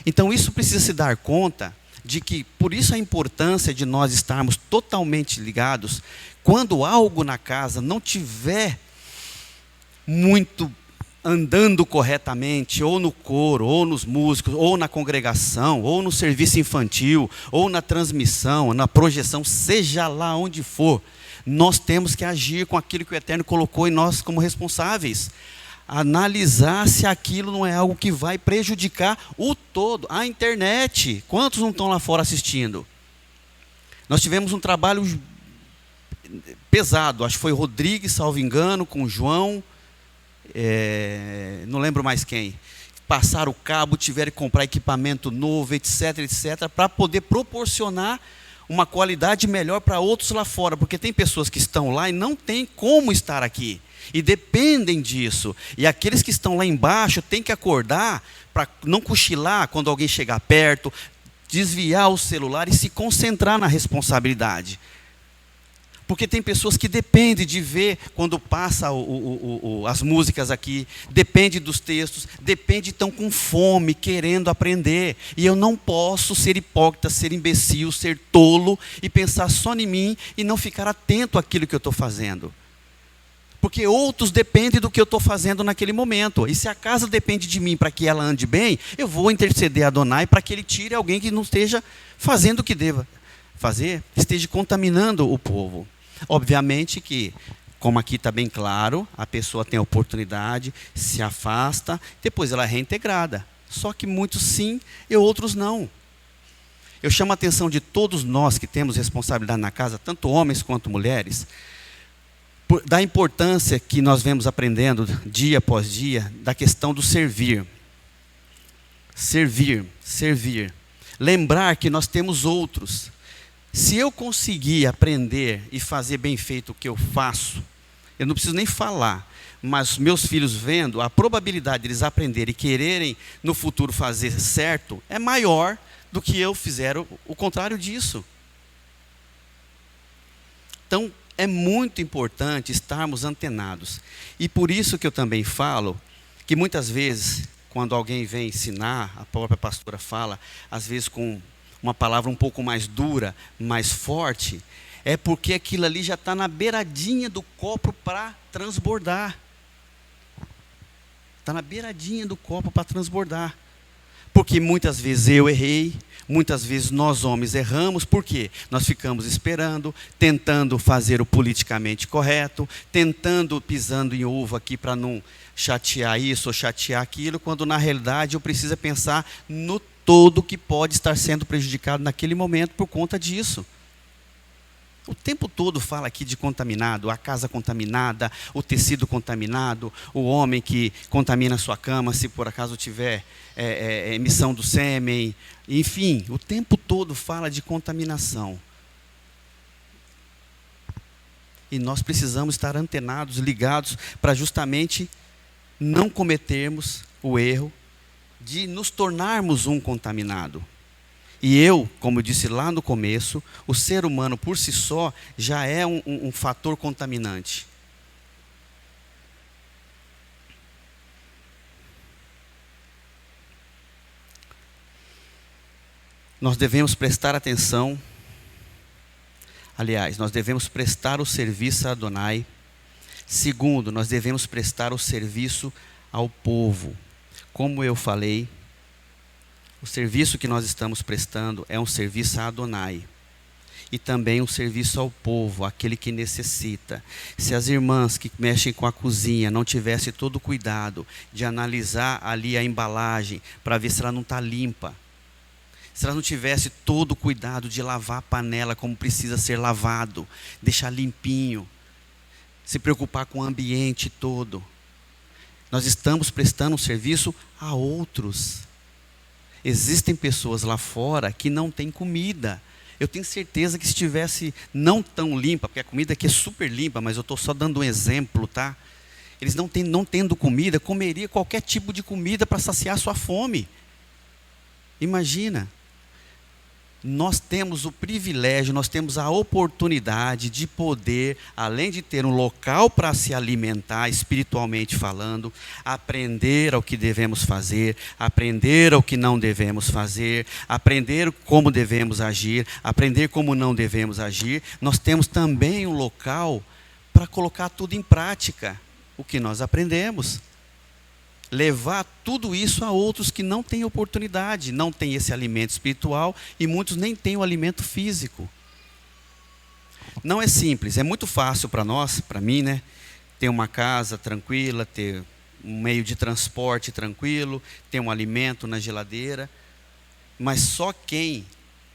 Então isso precisa se dar conta de que, por isso a importância de nós estarmos totalmente ligados, quando algo na casa não tiver muito andando corretamente, ou no coro, ou nos músicos, ou na congregação, ou no serviço infantil, ou na transmissão, ou na projeção, seja lá onde for, nós temos que agir com aquilo que o Eterno colocou em nós como responsáveis. Analisar se aquilo não é algo que vai prejudicar o todo. A internet, quantos não estão lá fora assistindo? Nós tivemos um trabalho pesado, acho que foi Rodrigues, salvo engano, com o João, não lembro mais quem. Passaram o cabo, tiveram que comprar equipamento novo, etc, etc, para poder proporcionar uma qualidade melhor para outros lá fora, porque tem pessoas que estão lá e não tem como estar aqui, e dependem disso, e aqueles que estão lá embaixo têm que acordar para não cochilar quando alguém chegar perto, desviar o celular e se concentrar na responsabilidade. Porque tem pessoas que dependem de ver quando passa as músicas aqui, depende dos textos, depende, estão com fome, querendo aprender. E eu não posso ser hipócrita, ser imbecil, ser tolo e pensar só em mim e não ficar atento àquilo que eu estou fazendo. Porque outros dependem do que eu estou fazendo naquele momento. E se a casa depende de mim para que ela ande bem, eu vou interceder a Adonai para que ele tire alguém que não esteja fazendo o que deva fazer, esteja contaminando o povo. Obviamente que, como aqui está bem claro, a pessoa tem a oportunidade, se afasta, depois ela é reintegrada. Só que muitos sim e outros não. Eu chamo a atenção de todos nós que temos responsabilidade na casa, tanto homens quanto mulheres, da importância que nós vemos aprendendo dia após dia, da questão do servir. Servir, servir. Lembrar que nós temos outros. Se eu conseguir aprender e fazer bem feito o que eu faço, eu não preciso nem falar, mas meus filhos vendo, a probabilidade de eles aprenderem e quererem no futuro fazer certo é maior do que eu fizer o contrário disso. Então, é muito importante estarmos antenados. E por isso que eu também falo que muitas vezes, quando alguém vem ensinar, a própria pastora fala, às vezes com uma palavra um pouco mais dura, mais forte, é porque aquilo ali já está na beiradinha do copo para transbordar. Está na beiradinha do copo para transbordar. Porque muitas vezes eu errei, muitas vezes nós homens erramos, por quê? Nós ficamos esperando, tentando fazer o politicamente correto, tentando, pisando em ovo aqui para não chatear isso ou chatear aquilo, quando na realidade eu preciso pensar no todo que pode estar sendo prejudicado naquele momento por conta disso. O tempo todo fala aqui de contaminado, a casa contaminada, o tecido contaminado, o homem que contamina a sua cama, se por acaso tiver emissão do sêmen, enfim, o tempo todo fala de contaminação. E nós precisamos estar antenados, ligados, para justamente não cometermos o erro de nos tornarmos um contaminado. E eu, como eu disse lá no começo, o ser humano por si só já é um fator contaminante. Nós devemos prestar atenção, aliás, nós devemos prestar o serviço a Adonai. Segundo, nós devemos prestar o serviço ao povo. Como eu falei, O serviço que nós estamos prestando é um serviço a Adonai. E também um serviço ao povo, aquele que necessita. Se as irmãs que mexem com a cozinha não tivessem todo o cuidado de analisar ali a embalagem para ver se ela não está limpa, se ela não tivesse todo o cuidado de lavar a panela como precisa ser lavado, deixar limpinho, se preocupar com o ambiente todo, nós estamos prestando um serviço a outros. Existem pessoas lá fora que não têm comida. Eu tenho certeza que se estivesse não tão limpa, porque a comida aqui é super limpa, mas eu estou só dando um exemplo, tá? Eles não tendo comida, comeria qualquer tipo de comida para saciar sua fome. Imagina. Nós temos o privilégio, nós temos a oportunidade de poder, além de ter um local para se alimentar, espiritualmente falando, aprender o que devemos fazer, aprender o que não devemos fazer, aprender como devemos agir, aprender como não devemos agir. Nós temos também um local para colocar tudo em prática, o que nós aprendemos. Levar tudo isso a outros que não têm oportunidade, não têm esse alimento espiritual e muitos nem têm o alimento físico. Não é simples, é muito fácil para nós, para mim, né? Ter uma casa tranquila, ter um meio de transporte tranquilo, ter um alimento na geladeira. Mas só quem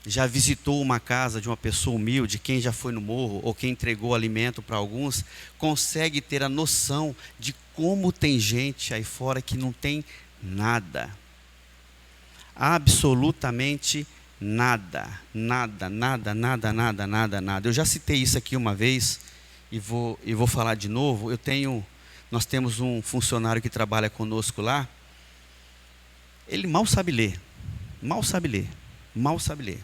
já visitou uma casa de uma pessoa humilde, quem já foi no morro ou quem entregou alimento para alguns, consegue ter a noção de como tem gente aí fora que não tem nada. Absolutamente nada. Nada, nada, nada, nada, nada, nada. Eu já citei isso aqui uma vez e vou falar de novo. Nós temos um funcionário que trabalha conosco lá. Ele mal sabe ler. Mal sabe ler. Mal sabe ler.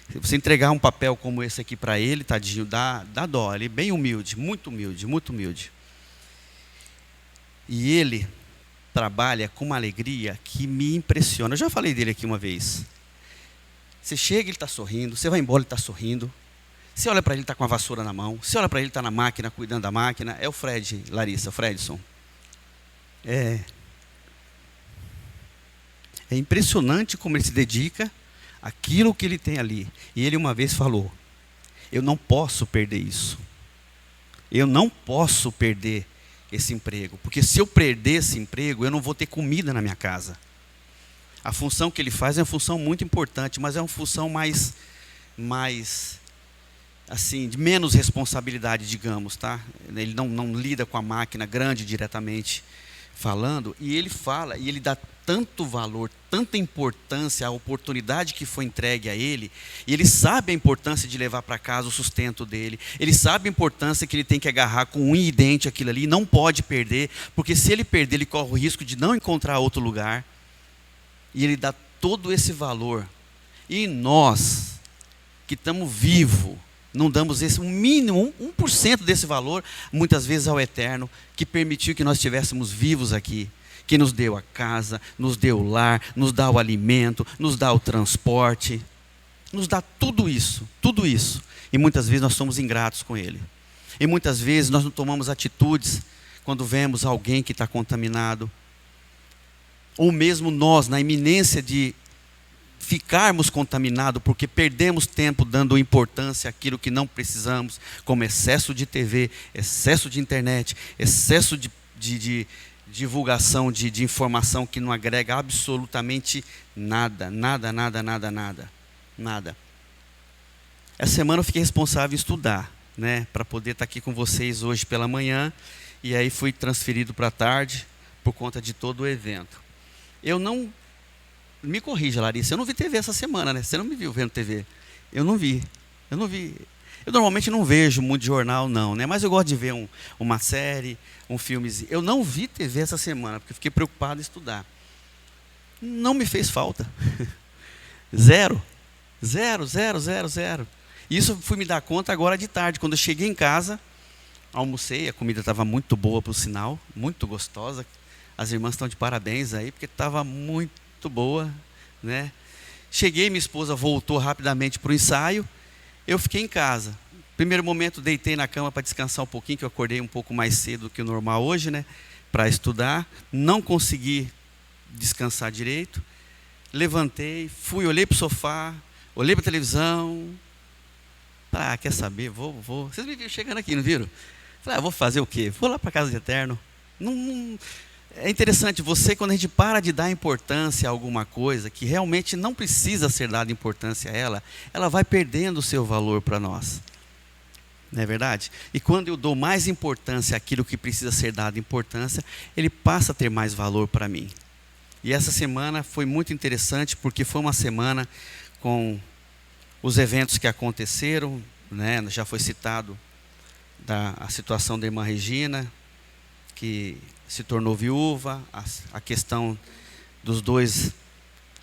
Se você entregar um papel como esse aqui para ele, tadinho, dá dó. Ele é bem humilde, muito humilde, muito humilde. E ele trabalha com uma alegria que me impressiona. Eu já falei dele aqui uma vez. Você chega, ele está sorrindo. Você vai embora, ele está sorrindo. Você olha para ele, ele está com a vassoura na mão. Você olha para ele, ele está na máquina, cuidando da máquina. É o Fred, Larissa, o Fredson. É impressionante como ele se dedica àquilo que ele tem ali. E ele uma vez falou: eu não posso perder isso. Eu não posso perder esse emprego, porque se eu perder esse emprego, eu não vou ter comida na minha casa. A função que ele faz é uma função muito importante, mas é uma função mais assim, de menos responsabilidade, digamos, tá? Ele não lida com a máquina grande diretamente falando, e ele fala, e ele dá tanto valor, tanta importância à oportunidade que foi entregue a ele, e ele sabe a importância de levar para casa o sustento dele, ele sabe a importância que ele tem que agarrar com unha e dente aquilo ali, não pode perder, porque se ele perder, ele corre o risco de não encontrar outro lugar, e ele dá todo esse valor. E nós, que estamos vivos, não damos esse um mínimo, 1% desse valor, muitas vezes ao Eterno, que permitiu que nós estivéssemos vivos aqui, que nos deu a casa, nos deu o lar, nos dá o alimento, nos dá o transporte, nos dá tudo isso, e muitas vezes nós somos ingratos com Ele, e muitas vezes nós não tomamos atitudes, quando vemos alguém que está contaminado, ou mesmo nós, na iminência de ficarmos contaminados, porque perdemos tempo dando importância àquilo que não precisamos, como excesso de TV, excesso de internet, excesso de divulgação de informação que não agrega absolutamente nada. Essa semana eu fiquei responsável em estudar, né, para poder estar aqui com vocês hoje pela manhã, e aí fui transferido para a tarde, por conta de todo o evento. Eu não... Me corrija, Larissa, eu não vi TV essa semana, né? Você não me viu vendo TV. Eu não vi. Eu normalmente não vejo muito jornal, não, né? Mas eu gosto de ver uma série, um filmezinho. Eu não vi TV essa semana, porque fiquei preocupado em estudar. Não me fez falta. Zero. Isso fui me dar conta agora de tarde. Quando eu cheguei em casa, almocei, a comida estava muito boa, por sinal, muito gostosa. As irmãs estão de parabéns aí, porque estava muito boa, né? Cheguei, minha esposa voltou rapidamente para o ensaio, eu fiquei em casa. Primeiro momento, deitei na cama para descansar um pouquinho, que eu acordei um pouco mais cedo do que o normal hoje, né? Para estudar, não consegui descansar direito. levantei, fui, olhei para o sofá, olhei para a televisão. Quer saber? Vou. Vocês me viram chegando aqui, não viram? Falei, vou fazer o quê? Vou lá para a casa de eterno. É interessante, quando a gente para de dar importância a alguma coisa que realmente não precisa ser dada importância a ela vai perdendo o seu valor para nós. Não é verdade? E quando eu dou mais importância àquilo que precisa ser dado importância, ele passa a ter mais valor para mim. E essa semana foi muito interessante, porque foi uma semana com os eventos que aconteceram, né? Já foi citado a situação da irmã Regina, que se tornou viúva, a questão dos 2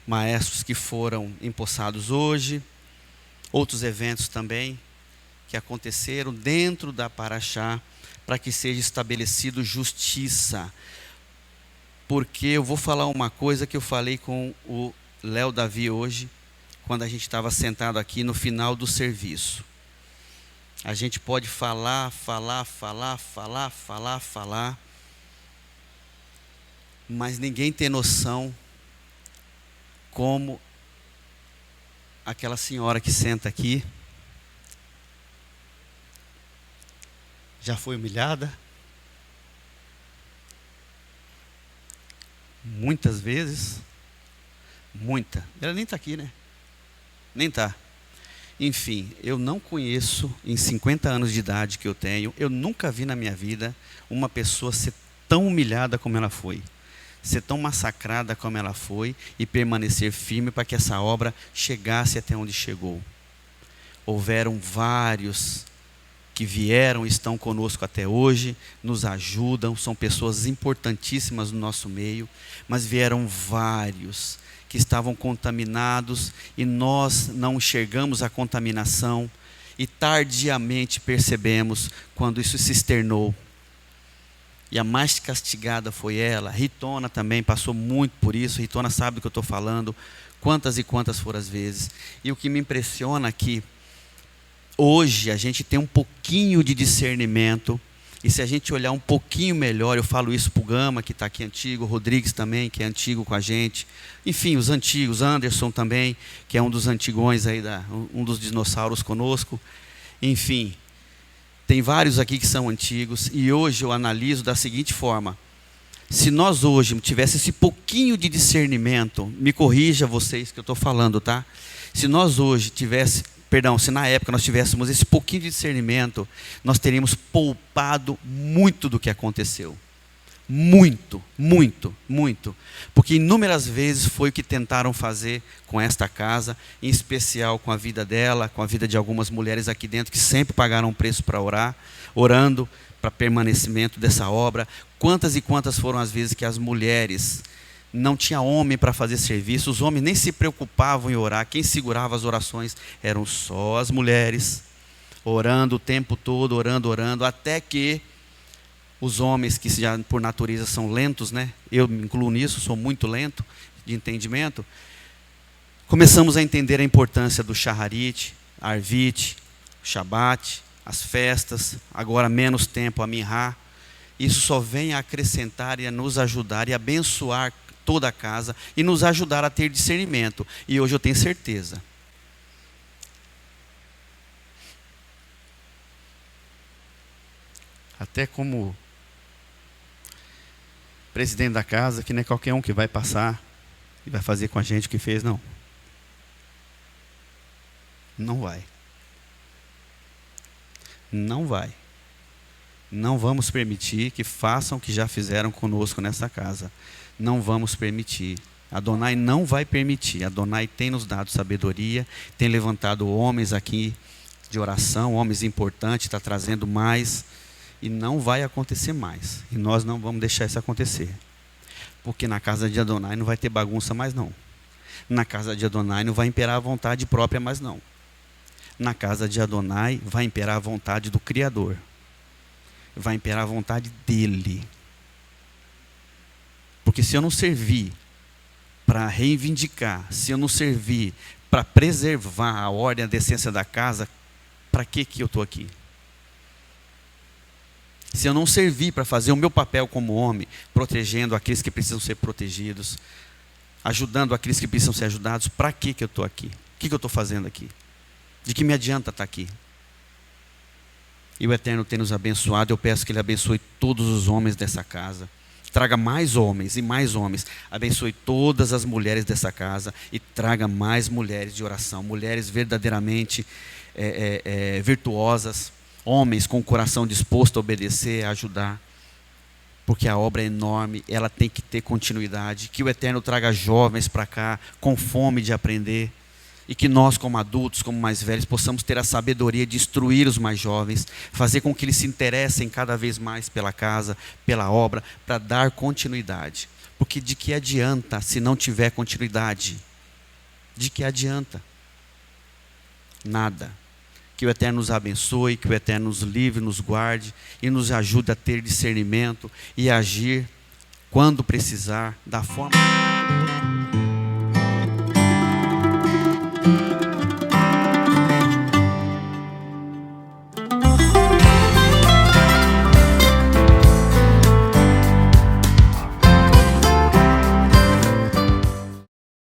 maestros que foram empossados hoje, outros eventos também que aconteceram dentro da Paraxá, para que seja estabelecido justiça. Porque eu vou falar uma coisa que eu falei com o Léo Davi hoje, quando a gente estava sentado aqui no final do serviço. A gente pode falar, mas ninguém tem noção como aquela senhora que senta aqui já foi humilhada muitas vezes, ela nem está aqui, né? Nem está. Enfim, eu não conheço, em 50 anos de idade que eu tenho, eu nunca vi na minha vida uma pessoa ser tão humilhada como ela foi, ser tão massacrada como ela foi, e permanecer firme para que essa obra chegasse até onde chegou. Houveram vários que vieram e estão conosco até hoje, nos ajudam, são pessoas importantíssimas no nosso meio, mas vieram vários que estavam contaminados e nós não enxergamos a contaminação e tardiamente percebemos quando isso se externou. E a mais castigada foi ela. Ritona também passou muito por isso. Ritona sabe do que eu estou falando, quantas e quantas foram as vezes. E o que me impressiona é que hoje a gente tem um pouquinho de discernimento, e se a gente olhar um pouquinho melhor, eu falo isso para o Gama, que está aqui antigo, o Rodrigues também, que é antigo com a gente, enfim, os antigos, Anderson também, que é um dos antigões aí, um dos dinossauros conosco, enfim, tem vários aqui que são antigos, e hoje eu analiso da seguinte forma: se nós hoje tivéssemos esse pouquinho de discernimento, me corrija vocês que eu estou falando, tá? Se nós hoje se na época nós tivéssemos esse pouquinho de discernimento, nós teríamos poupado muito do que aconteceu. Muito. Porque inúmeras vezes foi o que tentaram fazer com esta casa, em especial com a vida dela, com a vida de algumas mulheres aqui dentro, que sempre pagaram um preço para orar, orando para permanecimento dessa obra. Quantas e quantas foram as vezes que as mulheres não tinha homem para fazer serviço, os homens nem se preocupavam em orar, quem segurava as orações eram só as mulheres, orando o tempo todo, orando, até que os homens, que já por natureza são lentos, né? Eu me incluo nisso, sou muito lento de entendimento, começamos a entender a importância do Shaharit, Arvit, Shabat, as festas, agora menos tempo a Minhá. Isso só vem a acrescentar e a nos ajudar e abençoar toda a casa e nos ajudar a ter discernimento. E hoje eu tenho certeza. Até como presidente da casa, que não é qualquer um que vai passar e vai fazer com a gente o que fez, não. Não vai. Não vai. Não vamos permitir que façam o que já fizeram conosco nessa casa. Não vamos permitir. Adonai não vai permitir. Adonai tem nos dado sabedoria, tem levantado homens aqui de oração, homens importantes, está trazendo mais, e não vai acontecer mais. E nós não vamos deixar isso acontecer. Porque na casa de Adonai não vai ter bagunça mais não. Na casa de Adonai não vai imperar a vontade própria mais não. Na casa de Adonai vai imperar a vontade do Criador. Vai imperar a vontade dele. Porque se eu não servir para reivindicar, se eu não servir para preservar a ordem e a decência da casa, para que eu estou aqui? Se eu não servir para fazer o meu papel como homem, protegendo aqueles que precisam ser protegidos, ajudando aqueles que precisam ser ajudados, para que eu estou aqui? O que eu estou fazendo aqui? De que me adianta estar aqui? E o Eterno tem nos abençoado. Eu peço que Ele abençoe todos os homens dessa casa. Traga mais homens e mais homens. Abençoe todas as mulheres dessa casa e traga mais mulheres de oração. Mulheres verdadeiramente virtuosas. Homens com o coração disposto a obedecer, a ajudar. Porque a obra é enorme, ela tem que ter continuidade. Que o Eterno traga jovens para cá com fome de aprender. E que nós, como adultos, como mais velhos, possamos ter a sabedoria de instruir os mais jovens, fazer com que eles se interessem cada vez mais pela casa, pela obra, para dar continuidade. Porque de que adianta se não tiver continuidade? De que adianta? Nada. Que o Eterno nos abençoe, que o Eterno nos livre, nos guarde e nos ajude a ter discernimento e agir quando precisar, da forma